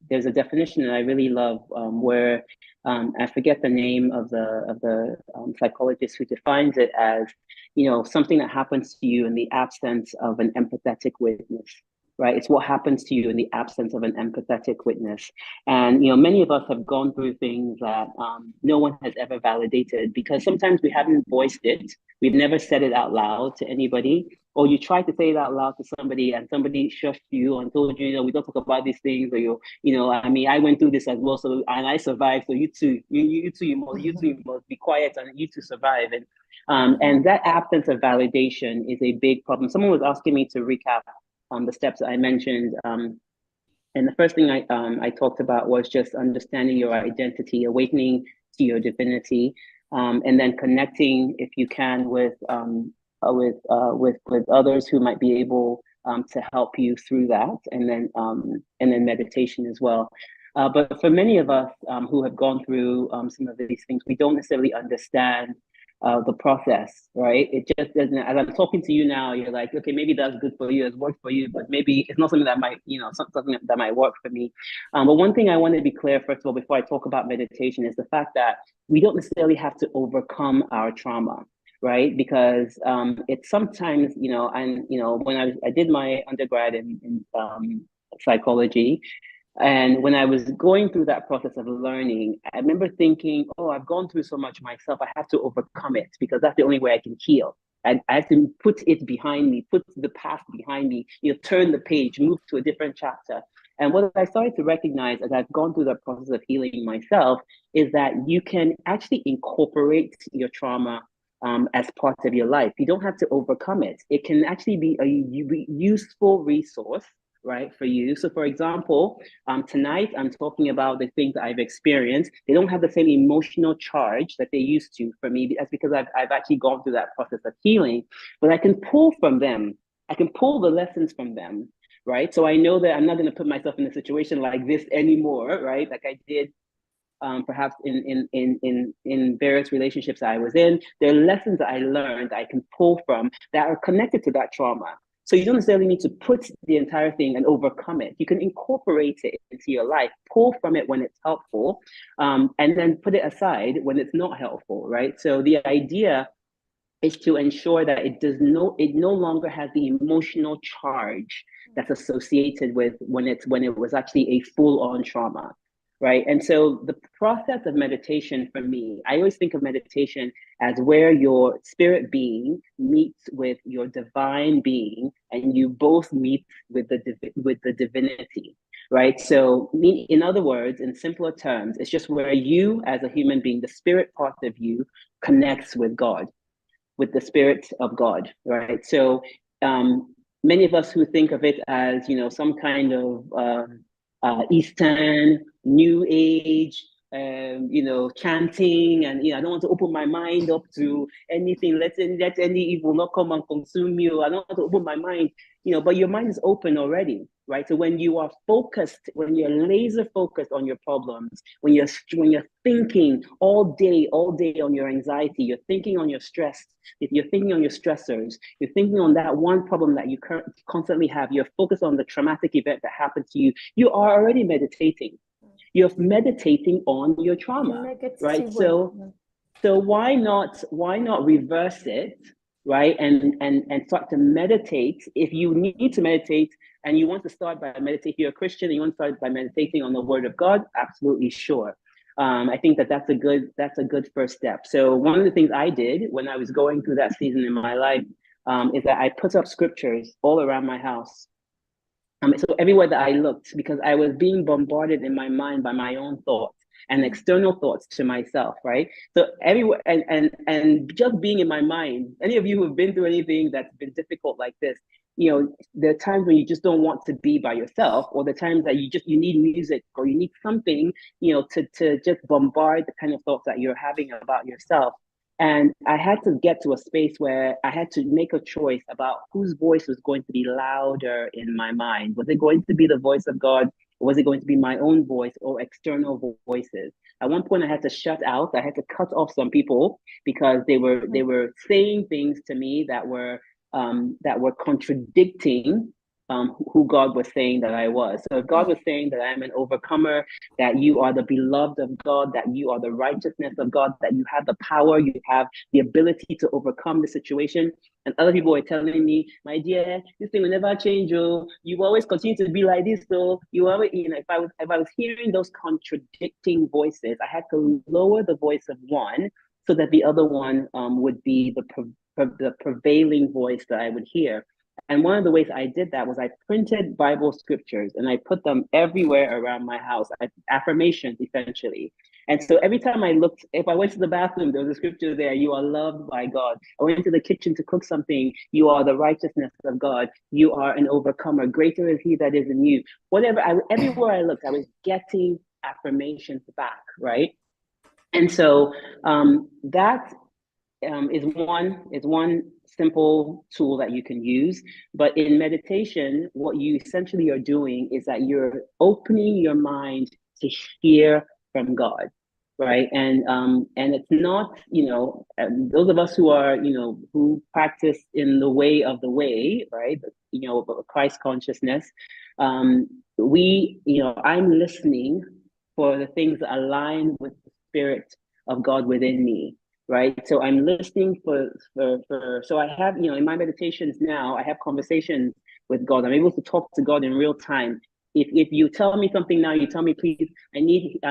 there's a definition that I really love where I forget the name of the psychologist who defines it as, something that happens to you in the absence of an empathetic witness, right? It's what happens to you in the absence of an empathetic witness. And, many of us have gone through things that no one has ever validated because sometimes we haven't voiced it. We've never said it out loud to anybody, or you try to say it out loud to somebody and somebody shushed you and told you, we don't talk about these things, or I went through this as well, so and I survived, so you too must be quiet and you too survive. And that absence of validation is a big problem. Someone was asking me to recap the steps that I mentioned. And the first thing I talked about was just understanding your identity, awakening to your divinity, and then connecting, if you can, with others who might be able to help you through that, and then meditation as well. But for many of us who have gone through some of these things, we don't necessarily understand the process, right? It just doesn't, as I'm talking to you now, you're like, okay, maybe that's good for you, it's worked for you, but maybe it's not something that might, something that might work for me. But one thing I want to be clear, first of all, before I talk about meditation, is the fact that we don't necessarily have to overcome our trauma, right? Because it's sometimes, when I did my undergrad in psychology, and when I was going through that process of learning, I remember thinking, oh, I've gone through so much myself, I have to overcome it because that's the only way I can heal. And I have to put it behind me, put the past behind me, turn the page, move to a different chapter. And what I started to recognize as I've gone through the process of healing myself is that you can actually incorporate your trauma as part of your life. You don't have to overcome it. It can actually be a useful resource, right, for you. So for example, tonight I'm talking about the things that I've experienced. They don't have the same emotional charge that they used to for me. That's because I've actually gone through that process of healing, but I can pull from them. I can pull the lessons from them, right? So I know that I'm not going to put myself in a situation like this anymore, right? Like I did perhaps in various relationships that I was in. There are lessons that I learned that I can pull from that are connected to that trauma. So you don't necessarily need to put the entire thing and overcome it. You can incorporate it into your life, pull from it when it's helpful, and then put it aside when it's not helpful, right? So the idea is to ensure that it no longer has the emotional charge that's associated with when it was actually a full-on trauma, right? And so the process of meditation for me, I always think of meditation as where your spirit being meets with your divine being, and you both meet with the divinity, right? So in other words, in simpler terms, it's just where you as a human being, the spirit part of you, connects with God, with the spirit of God, right? So many of us who think of it as, some kind of Eastern, New Age, chanting, and I don't want to open my mind up to anything. Let any evil not come and consume you. I don't want to open my mind, but your mind is open already, right? So when you are focused, when you're laser focused on your problems, when you're thinking all day on your anxiety, you're thinking on your stress, if you're thinking on your stressors, you're thinking on that one problem that you constantly have, you're focused on the traumatic event that happened to you, you are already meditating. You're meditating on your trauma, right? So why not reverse it, right? And start to meditate. If you need to meditate and you want to start by meditating, if you're a Christian and you want to start by meditating on the Word of God, absolutely sure. I think that's a good first step. So one of the things I did when I was going through that season in my life is that I put up scriptures all around my house. So everywhere that I looked, because I was being bombarded in my mind by my own thoughts and external thoughts to myself, right? So everywhere, and just being in my mind, any of you who have been through anything that's been difficult like this, there are times when you just don't want to be by yourself, or the times that you need music, or you need something, to just bombard the kind of thoughts that you're having about yourself. And I had to get to a space where I had to make a choice about whose voice was going to be louder in my mind. Was it going to be the voice of God? Or was it going to be my own voice or external voices? At one point, I had to shut out. I had to cut off some people because they were saying things to me that were contradicting who God was saying that I was. So if God was saying that I am an overcomer, that you are the beloved of God, that you are the righteousness of God, that you have the power, you have the ability to overcome the situation. And other people were telling me, my dear, this thing will never change. Oh, you always continue to be like this. So you always, if I was hearing those contradicting voices, I had to lower the voice of one so that the other one would be the prevailing voice that I would hear. And one of the ways I did that was I printed Bible scriptures and I put them everywhere around my house, affirmations essentially. And so every time I looked, if I went to the bathroom, there was a scripture there, you are loved by God. I went into the kitchen to cook something, you are the righteousness of God. You are an overcomer. Greater is he that is in you. Everywhere I looked, I was getting affirmations back, right? And so that is one simple tool that you can use. But in meditation, what you essentially are doing is that you're opening your mind to hear from God, right? And it's not, those of us who are, who practice in the way of the way, right? Christ consciousness. I'm listening for the things that align with the Spirit of God within me. Right. So I'm listening so I have, in my meditations now, I have conversations with God. I'm able to talk to God in real time. If you tell me something now, you tell me, please, I need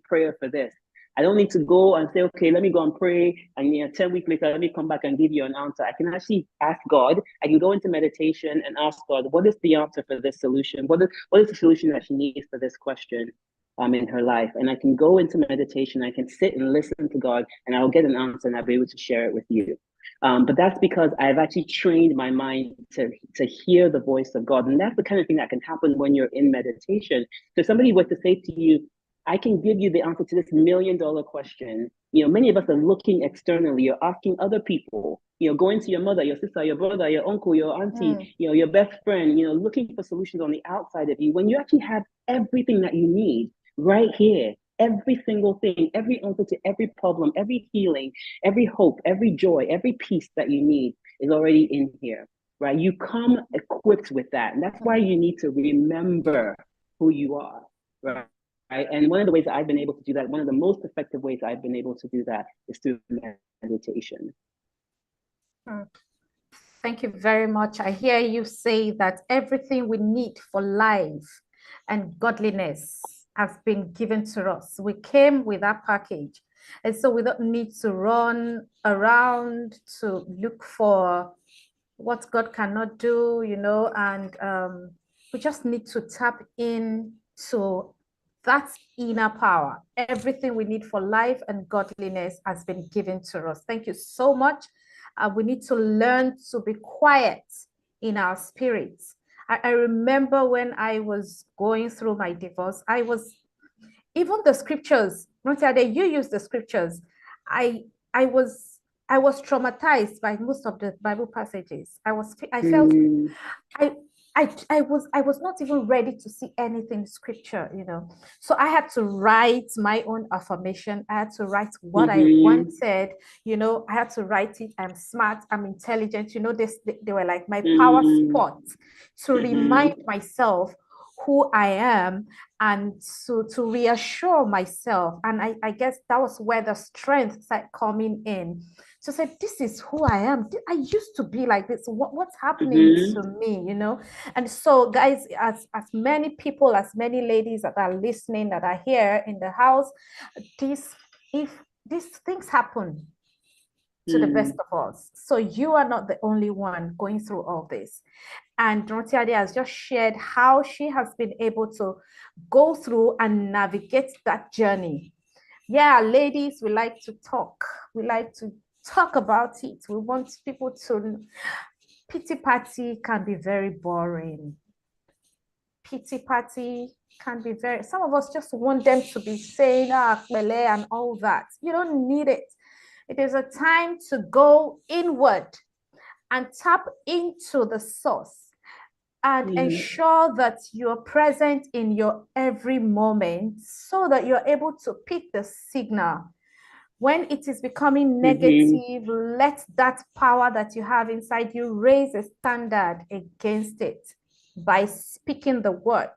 prayer for this. I don't need to go and say, okay, let me go and pray. And 10 weeks later, let me come back and give you an answer. I can actually ask God. I can go into meditation and ask God, what is the answer for this solution? What is the solution that she needs for this question? In her life, and I can go into meditation. I can sit and listen to God, and I'll get an answer, and I'll be able to share it with you. But that's because I've actually trained my mind to hear the voice of God, and that's the kind of thing that can happen when you're in meditation. So if somebody were to say to you, "I can give you the answer to this $1 million question," many of us are looking externally. You're asking other people. Going to your mother, your sister, your brother, your uncle, your auntie, your best friend. Looking for solutions on the outside of you when you actually have everything that you need right here. Every single thing, every answer to every problem, every healing, every hope, every joy, every peace that you need is already in here, right? You come equipped with that. And that's why you need to remember who you are, right? And one of the ways that I've been able to do that, one of the most effective ways I've been able to do that is through meditation. Thank you very much. I hear you say that everything we need for life and godliness has been given to us. We came with that package. And so we don't need to run around to look for what God cannot do, and we just need to tap into that inner power. Everything we need for life and godliness has been given to us. Thank you so much. We need to learn to be quiet in our spirits. I remember when I was going through my divorce, even the scriptures, Rantiade, you use the scriptures. I was traumatized by most of the Bible passages. I felt I was not even ready to see anything in scripture, So I had to write my own affirmation. I had to write what I wanted, I had to write it. I'm smart, I'm intelligent, they were like my power spot to remind myself who I am and to reassure myself. And I guess that was where the strength started coming in. So I said, this is who I am. I used to be like this. What's happening to me, And so guys, as many people, as many ladies that are listening, that are here in the house, if these things happen to the best of us, so you are not the only one going through all this. And Rantiade has just shared how she has been able to go through and navigate that journey. Yeah, ladies, we like to talk. We like to talk about it. We want people to, pity party can be very boring. Pity party can be very, some of us just want them to be saying, Mele and all that. You don't need it. It is a time to go inward and tap into the source and ensure that you're present in your every moment so that you're able to pick the signal. When it is becoming negative, let that power that you have inside you raise a standard against it by speaking the word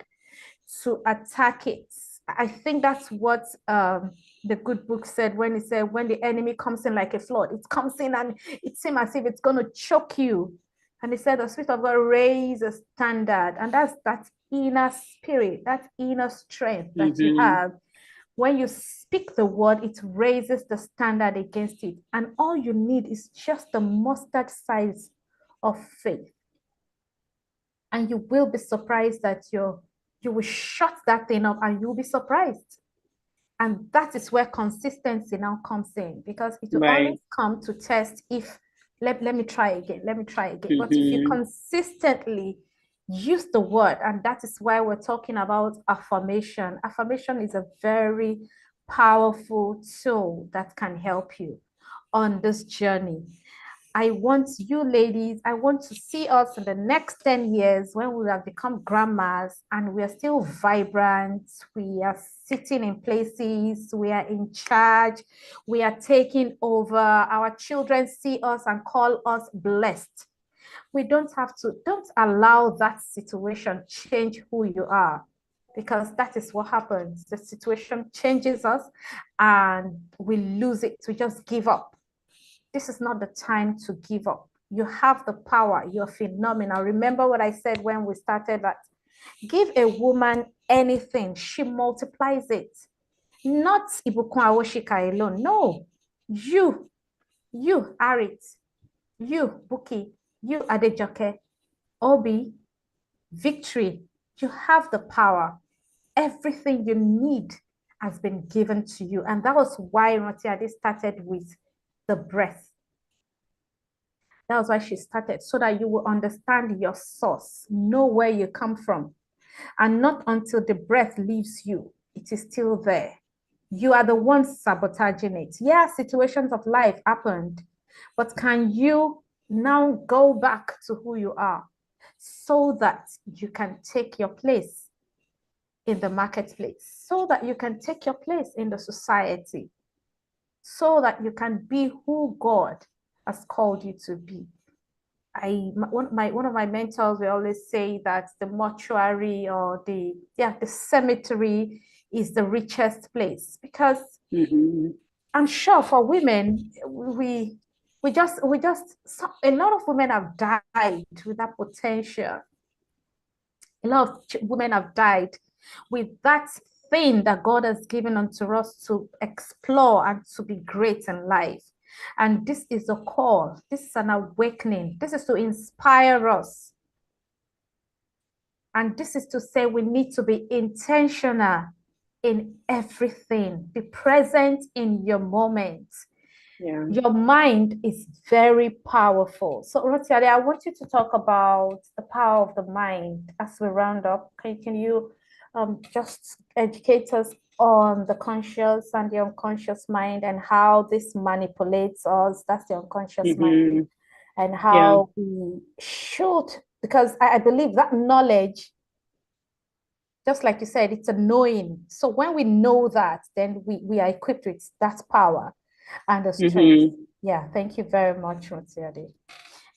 to attack it. I think that's what the good book said when it said, when the enemy comes in like a flood, it comes in and it seems as if it's going to choke you. And he said, the Spirit of God raise a standard. And that's that inner spirit, that inner strength that you have. When you speak the word, it raises the standard against it. And all you need is just the mustard size of faith. And you will be surprised that you will shut that thing up and you'll be surprised. And that is where consistency now comes in, because it will always come to test if, let me try again. But if you consistently use the word, and that is why we're talking about affirmation. Affirmation is a very powerful tool that can help you on this journey. I want you ladies, I want to see us in the next 10 years when we have become grandmas and we are still vibrant, we are sitting in places, we are in charge, we are taking over, our children see us and call us blessed. We don't allow that situation change who you are, because that is what happens. The situation changes us and we lose it, we just give up. This is not the time to give up. You have the power. You're phenomenal. Remember what I said when we started, that give a woman anything, she multiplies it. Not Ibukun Awoshika alone. No, you Arit, you Buki, you Adejoke, Obi, Victory. You have the power. Everything you need has been given to you. And that was why Rantiade started with the breath. That was why she started, so that you will understand your source, know where you come from. And not until the breath leaves you, it is still there. You are the one sabotaging it. Yeah, situations of life happened, but can you now go back to who you are so that you can take your place in the marketplace, so that you can take your place in the society, so that you can be who God has called you to be. One of my mentors will always say that the mortuary or the cemetery is the richest place, because I'm sure for women, we just a lot of women have died with that potential. A lot of women have died with that thing that God has given unto us to explore and to be great in life. And this is a call. This is an awakening. This is to inspire us. And this is to say we need to be intentional in everything. Be present in your moment. Yeah. Your mind is very powerful. So Rantiade, I want you to talk about the power of the mind as we round up. Can you just educate us on the conscious and the unconscious mind and how this manipulates us? That's the unconscious mind, and how we should, because I believe that knowledge, just like you said, it's a knowing. So when we know that, then we are equipped with that power and the strength. Yeah, thank you very much, Rantiade.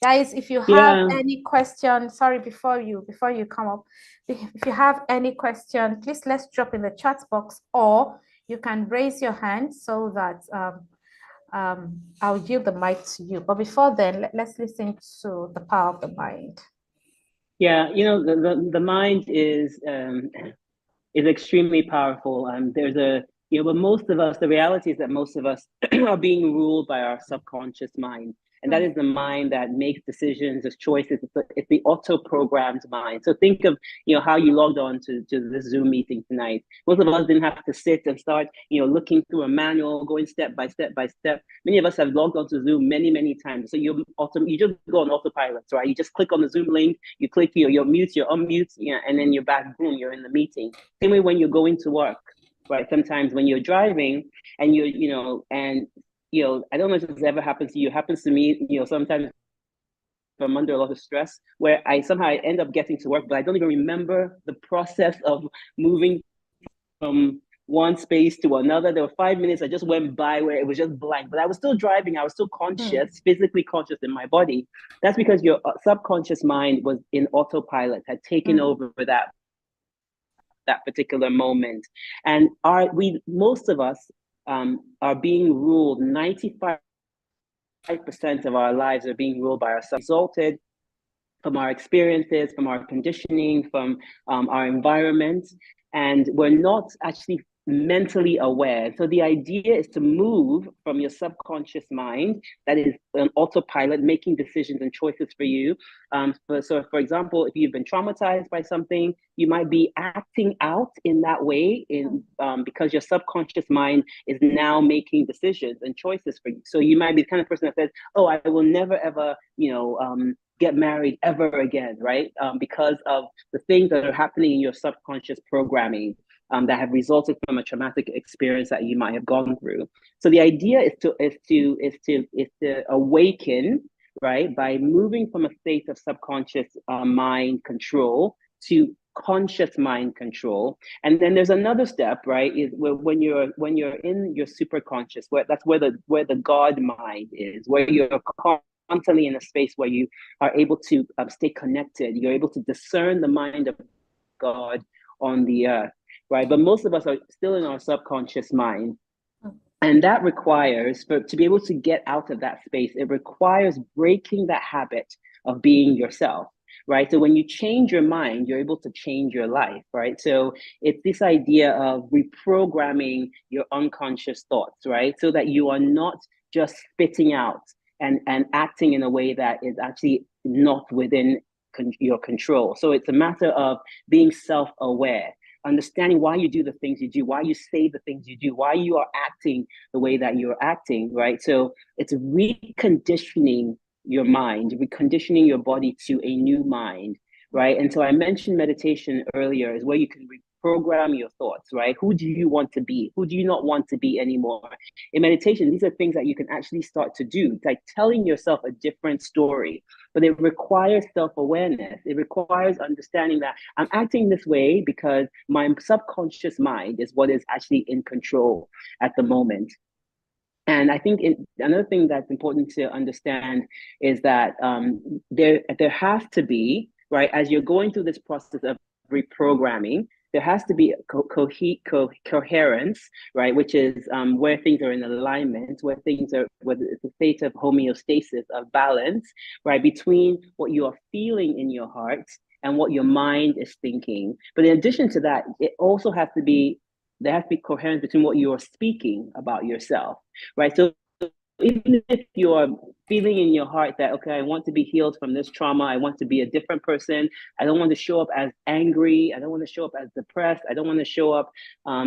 Guys, if you have any question, sorry, before you come up, if you have any question, please let's drop in the chat box, or you can raise your hand so that I'll yield the mic to you. But before then, let's listen to the power of the mind. Yeah, you know, the mind is extremely powerful. There's a, but most of us, the reality is that most of us are being ruled by our subconscious mind. And that is the mind that makes decisions, as choices. It's the auto-programmed mind. So think of, how you logged on to this Zoom meeting tonight. Most of us didn't have to sit and start, looking through a manual, going step by step by step. Many of us have logged on to Zoom many, many times. So you just go on autopilot, right? You just click on the Zoom link, you click your mute, your unmute, and then you're back, boom, you're in the meeting. Same way when you're going to work, right? Sometimes when you're driving and I don't know if this ever happens to you. It happens to me, sometimes I'm under a lot of stress where I somehow end up getting to work, but I don't even remember the process of moving from one space to another. There were 5 minutes that just went by where it was just blank, but I was still driving. I was still conscious, physically conscious in my body. That's because your subconscious mind was in autopilot, had taken over that particular moment. And most of us are being ruled. 95% of our lives are being ruled by ourselves, resulted from our experiences, from our conditioning, from our environment, and we're not actually mentally aware. So the idea is to move from your subconscious mind that is an autopilot, making decisions and choices for you. So for example, if you've been traumatized by something, you might be acting out in that way because your subconscious mind is now making decisions and choices for you. So you might be the kind of person that says, oh, I will never, ever, get married ever again, right? Because of the things that are happening in your subconscious programming that have resulted from a traumatic experience that you might have gone through. So the idea is to awaken, right, by moving from a state of subconscious mind control to conscious mind control. And then there's another step, right, is when you're in your superconscious, that's where the God mind is, where you're constantly in a space where you are able to stay connected. You're able to discern the mind of God on the earth, right? But most of us are still in our subconscious mind. And that requires, to be able to get out of that space, it requires breaking that habit of being yourself, right? So when you change your mind, you're able to change your life, right? So it's this idea of reprogramming your unconscious thoughts, right? So that you are not just spitting out and acting in a way that is actually not within your control. So it's a matter of being self-aware, understanding why you do the things you do, why you say the things you do, why you are acting the way that you're acting, right? So it's reconditioning your mind, reconditioning your body to a new mind, right? And so I mentioned meditation earlier is where you can reprogram your thoughts, right? Who do you want to be? Who do you not want to be anymore? In meditation, these are things that you can actually start to do. It's like telling yourself a different story, but it requires self-awareness. It requires understanding that I'm acting this way because my subconscious mind is what is actually in control at the moment. And I think another thing that's important to understand is that there has to be, right, as you're going through this process of reprogramming, there has to be coherence, right, which is where things are in alignment, where it's a state of homeostasis, of balance, right, between what you are feeling in your heart and what your mind is thinking. But in addition to that, it also has to be, there has to be coherence between what you are speaking about yourself, right? So even if you are feeling in your heart that, okay, I want to be healed from this trauma, I want to be a different person, I don't want to show up as angry, I don't want to show up as depressed, I don't want to show up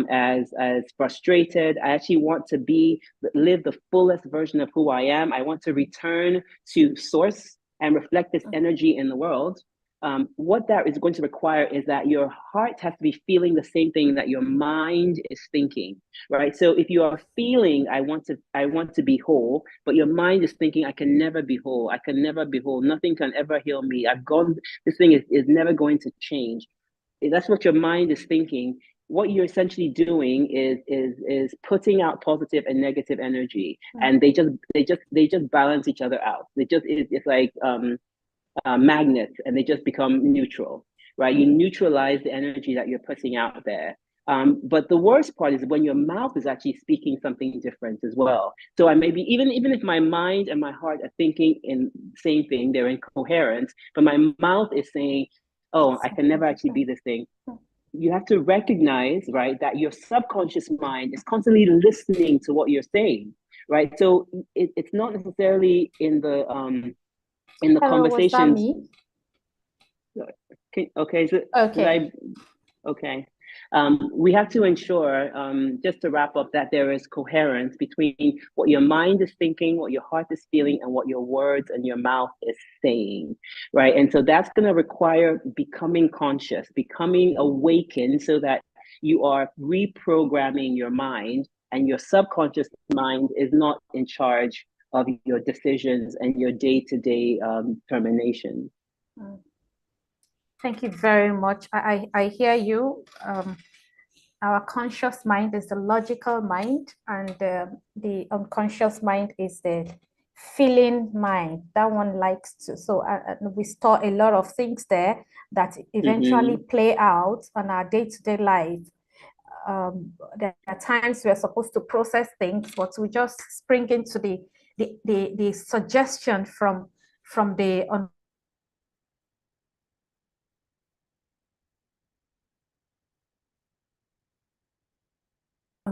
as frustrated, I actually want to live the fullest version of who I am, I want to return to source and reflect this energy in the world. What that is going to require is that your heart has to be feeling the same thing that your mind is thinking, right? So if you are feeling, I want to be whole, but your mind is thinking, I can never be whole, I can never be whole, nothing can ever heal me, this thing is never going to change. If that's what your mind is thinking, what you're essentially doing is putting out positive and negative energy, and they just balance each other out. It's like magnets, and they just become neutral, right? You neutralize the energy that you're putting out there. But the worst part is when your mouth is actually speaking something different as well. So I maybe even if my mind and my heart are thinking in the same thing, they're in coherence, but my mouth is saying, oh, I can never actually be this thing. You have to recognize, right, that your subconscious mind is constantly listening to what you're saying, right? So it's not necessarily in the Hello, was that conversations. me? Okay, so Okay. okay. We have to ensure, just to wrap up, that there is coherence between what your mind is thinking, what your heart is feeling, and what your words and your mouth is saying, right? And so that's going to require becoming conscious, becoming awakened, so that you are reprogramming your mind, and your subconscious mind is not in charge of your decisions and your day-to-day termination. Thank you very much. I hear you. Our conscious mind is the logical mind, and the unconscious mind is the feeling mind. That one likes to, so we store a lot of things there that eventually play out on our day-to-day life. There are times we're supposed to process things, but we just spring into the suggestion from the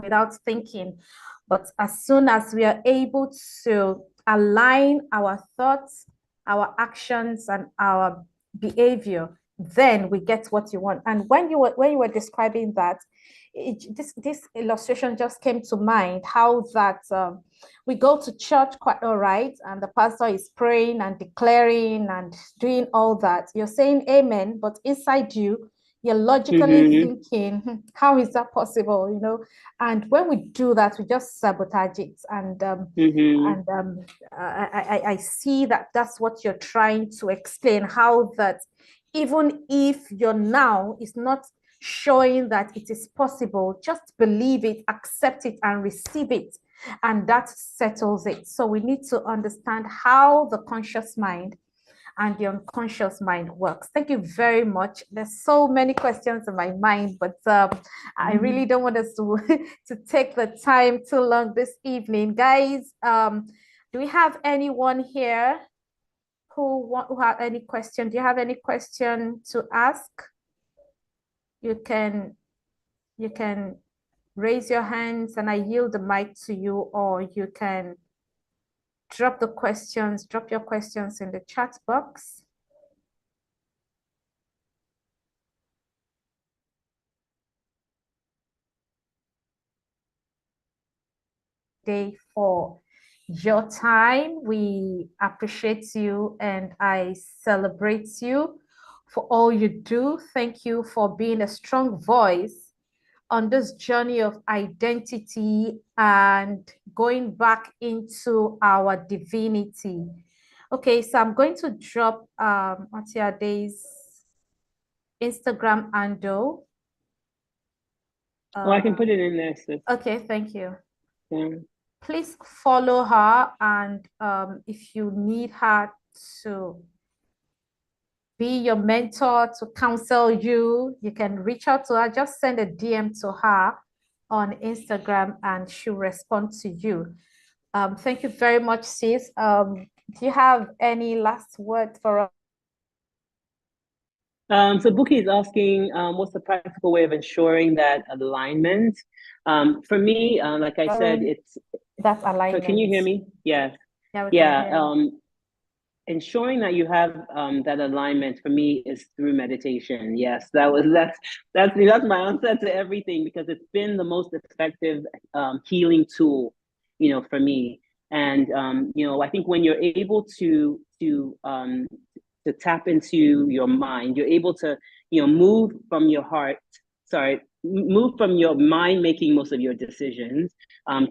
without thinking. But as soon as we are able to align our thoughts, our actions, and our behavior, then we get what you want. And when you were describing that, this illustration just came to mind, how that we go to church quite all right, and the pastor is praying and declaring and doing all that. You're saying amen, but inside you, you're logically thinking, how is that possible? You know, and when we do that, we just sabotage it. And I see that that's what you're trying to explain, how that even if your now is not showing that it is possible, just believe it, accept it, and receive it, and that settles it. So we need to understand how the conscious mind and the unconscious mind works. Thank you very much. There's so many questions in my mind, but I really don't want us to, to take the time too long this evening. Guys, do we have anyone here who have any question? Do you have any question to ask? You can raise your hands and I yield the mic to you, or you can drop your questions in the chat box. Day for your time. We appreciate you and I celebrate you for all you do. Thank you for being a strong voice on this journey of identity and going back into our divinity. Okay, so I'm going to drop Rantiade's Instagram handle. I can put it in there, sis. Okay, thank you. Yeah. Please follow her, and if you need her to be your mentor, to counsel you, you can reach out to her. Just send a DM to her on Instagram and she'll respond to you. Thank you very much, sis. Do you have any last word for us? So Buki is asking, what's the practical way of ensuring that alignment? For me, like I said, it's that alignment. So can you hear me? Yes. Yeah. Yeah. Ensuring that you have that alignment for me is through meditation. Yes, that's my answer to everything, because it's been the most effective healing tool, for me. And I think when you're able to tap into your mind, you're able to move from your heart. Move from your mind making most of your decisions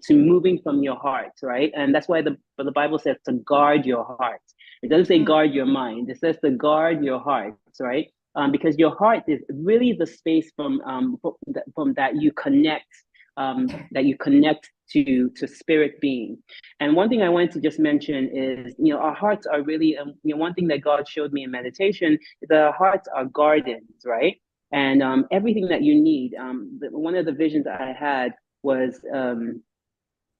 to moving from your heart, right? And that's why the Bible says to guard your heart. It doesn't say guard your mind. It says to guard your heart, right? Because your heart is really the space from that you connect to spirit being. And one thing I wanted to just mention is, our hearts are really, one thing that God showed me in meditation is that our hearts are gardens, right? And everything that you need. One of the visions I had was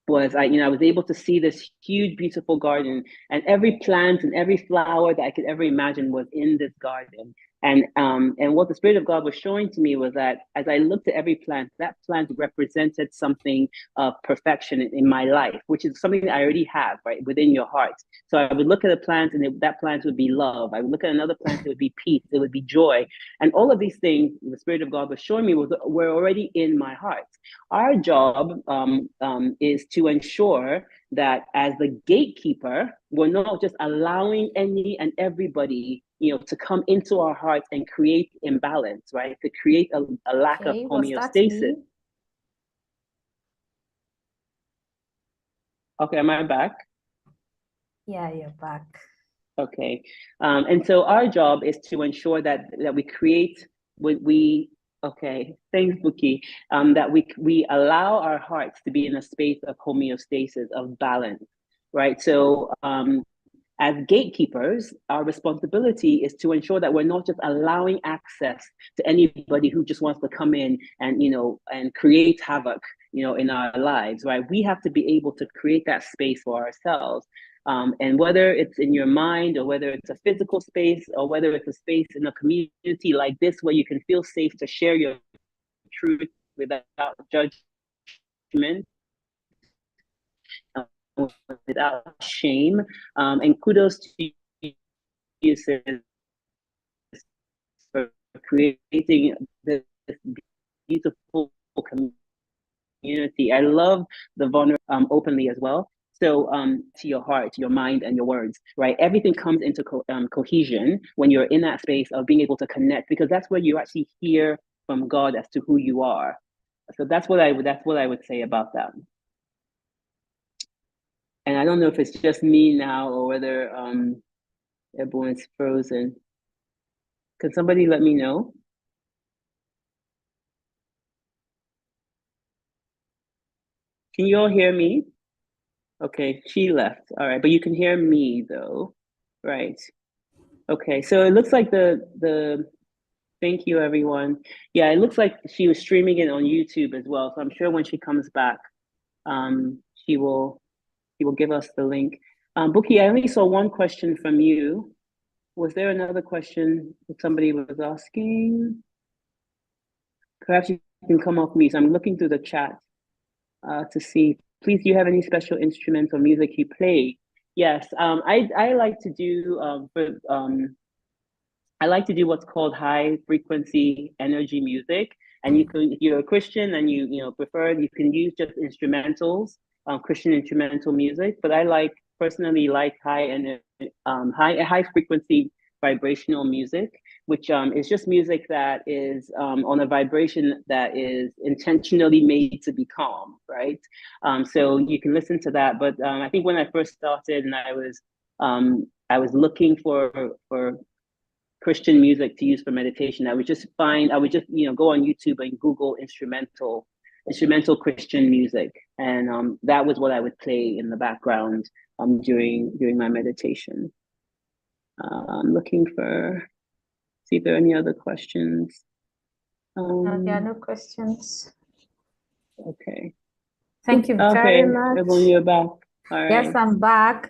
I was able to see this huge, beautiful garden, and every plant and every flower that I could ever imagine was in this garden. And what the Spirit of God was showing to me was that as I looked at every plant, that plant represented something of perfection in my life, which is something that I already have, right, within your heart. So I would look at a plant, and that plant would be love. I would look at another plant, it would be peace, it would be joy. And all of these things the Spirit of God was showing me were already in my heart. Our job is to ensure that as the gatekeeper, we're not just allowing any and everybody, to come into our hearts and create imbalance, right? To create a lack of homeostasis. Okay, am I back? Yeah, you're back. Okay, and so our job is to ensure that we create okay, thanks, Buki. That we allow our hearts to be in a space of homeostasis, of balance, right? So as gatekeepers, our responsibility is to ensure that we're not just allowing access to anybody who just wants to come in and and create havoc, in our lives, right? We have to be able to create that space for ourselves. And whether it's in your mind, or whether it's a physical space, or whether it's a space in a community like this where you can feel safe to share your truth without judgment, without shame. And kudos to you, sis, for creating this beautiful community. I love the vulnerable openly as well. So to your heart, your mind, and your words, right? Everything comes into cohesion when you're in that space of being able to connect, because that's where you actually hear from God as to who you are. So that's what I would say about that. And I don't know if it's just me now or whether everyone's frozen. Can somebody let me know? Can you all hear me? Okay, she left. All right, but you can hear me though, right? Okay, so it looks like thank you, everyone. Yeah, it looks like she was streaming it on YouTube as well. So I'm sure when she comes back, she will give us the link. Buki, I only saw one question from you. Was there another question that somebody was asking? Perhaps you can come off mute. I'm looking through the chat to see. Please, do you have any special instruments or music you play? Yes, I like to do I like to do what's called high frequency energy music. And you can, if you're a Christian and you prefer, you can use just instrumentals, Christian instrumental music. But I personally like high frequency vibrational music, which is just music that is on a vibration that is intentionally made to be calm, right? So you can listen to that. But I think when I first started and I was looking for Christian music to use for meditation, I would just go on YouTube and Google instrumental Christian music, and that was what I would play in the background during my meditation. I'm looking see if there are any other questions. No, there are no questions. Okay. Thank you very much. Everyone, you're back. All right. Yes, I'm back.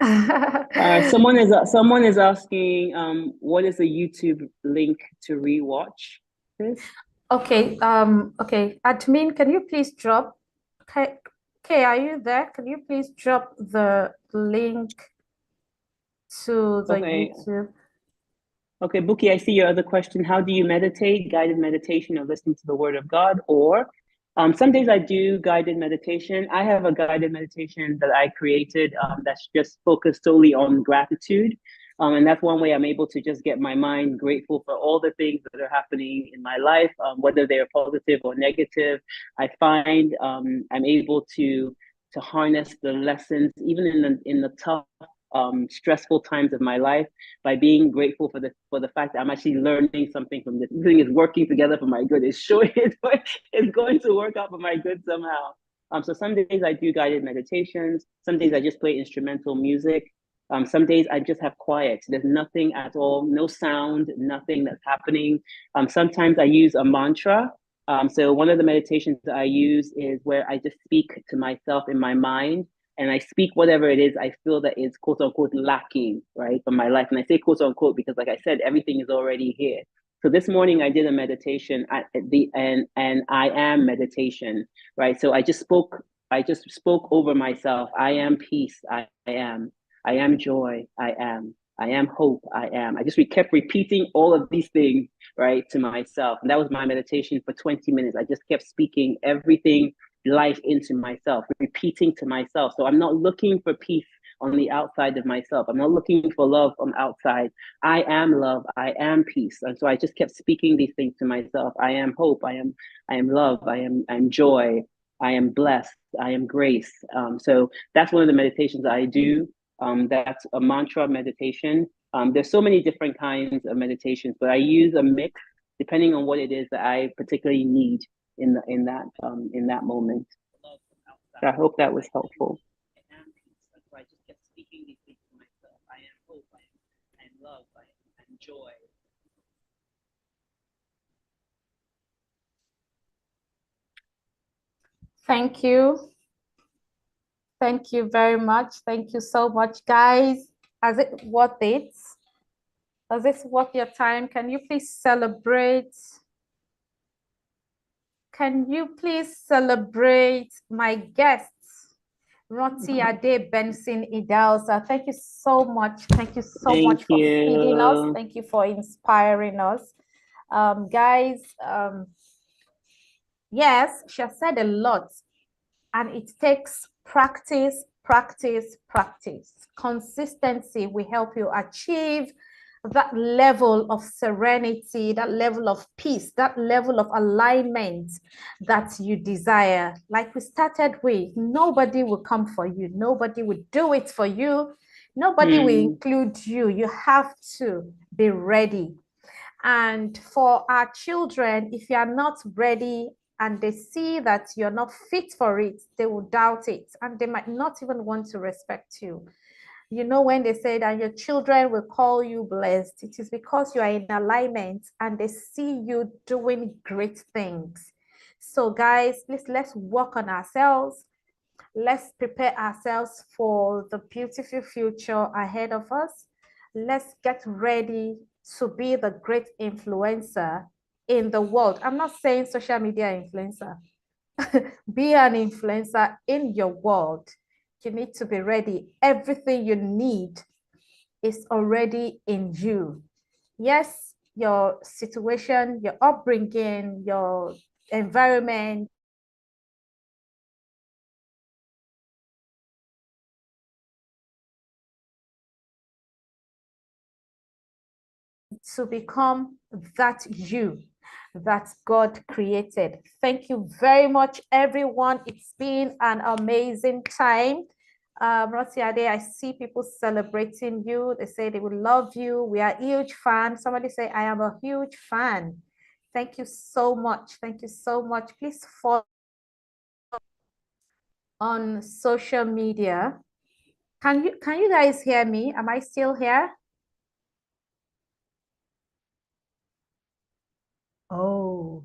Someone is asking, what is the YouTube link to rewatch this? Okay. Okay. Admin, can you please drop? Okay, are you there? Can you please drop the link to the YouTube? Okay, Buki, I see your other question. How do you meditate? Guided meditation or listening to the Word of God? Or some days I do guided meditation. I have a guided meditation that I created that's just focused solely on gratitude. And that's one way I'm able to just get my mind grateful for all the things that are happening in my life, whether they're positive or negative. I find I'm able to harness the lessons, even in the tough, stressful times of my life, by being grateful for the fact that I'm actually learning something from this. This thing is working together for my good. It's sure it's going to work out for my good somehow. So some days I do guided meditations. Some days I just play instrumental music. Some days I just have quiet. There's nothing at all, no sound, nothing that's happening. Sometimes I use a mantra. So one of the meditations that I use is where I just speak to myself in my mind, and I speak whatever it is I feel that is quote unquote lacking, right, from my life. And I say quote unquote because, like I said, everything is already here. So this morning I did a meditation at the end, and I am meditation, right? So I just spoke over myself. I am peace. I am. I am joy. I am. I am hope. I am. I just kept repeating all of these things, right, to myself. And that was my meditation for 20 minutes. I just kept speaking everything, life into myself, repeating to myself. So I'm not looking for peace on the outside of myself. I'm not looking for love on the outside. I am love. I am peace. And so I just kept speaking these things to myself. I am hope. I am love. I'm joy. I am blessed. I am grace. So that's one of the meditations I do. That's a mantra meditation. There's so many different kinds of meditations, but I use a mix depending on what it is that I particularly need in that moment. So I hope that was helpful. So I just kept speaking these things to myself. I am hope. I am love. I am joy. Thank you. Thank you very much. Thank you so much, guys. Is it worth it? Is this worth your time? Can you please celebrate? Can you please celebrate my guests, Rantiade, Benson-Idahosa? Thank you so much. Thank you so much for feeding us. Thank you for inspiring us. Guys, yes, she has said a lot, and it takes practice, practice, practice. Consistency will help you achieve that level of serenity, that level of peace, that level of alignment that you desire. Like we started with, nobody will come for you. Nobody will do it for you. Nobody will include you. You have to be ready. And for our children, if you are not ready and they see that you're not fit for it, they will doubt it, and they might not even want to respect you. You know, when they say that your children will call you blessed, it is because you are in alignment and they see you doing great things. So guys, please, let's work on ourselves. Let's prepare ourselves for the beautiful future ahead of us. Let's get ready to be the great influencer in the world. I'm not saying social media influencer. Be an influencer in your world. You need to be ready. Everything you need is already in you. Yes, your situation, your upbringing, your environment, to become that you that God created. Thank you very much, everyone. It's been an amazing time. Rantiade, I see people celebrating you. They say they will love you. We are huge fans. Somebody say, I am a huge fan. Thank you so much. Thank you so much. Please follow on social media. Can you guys hear me? Am I still here? Oh,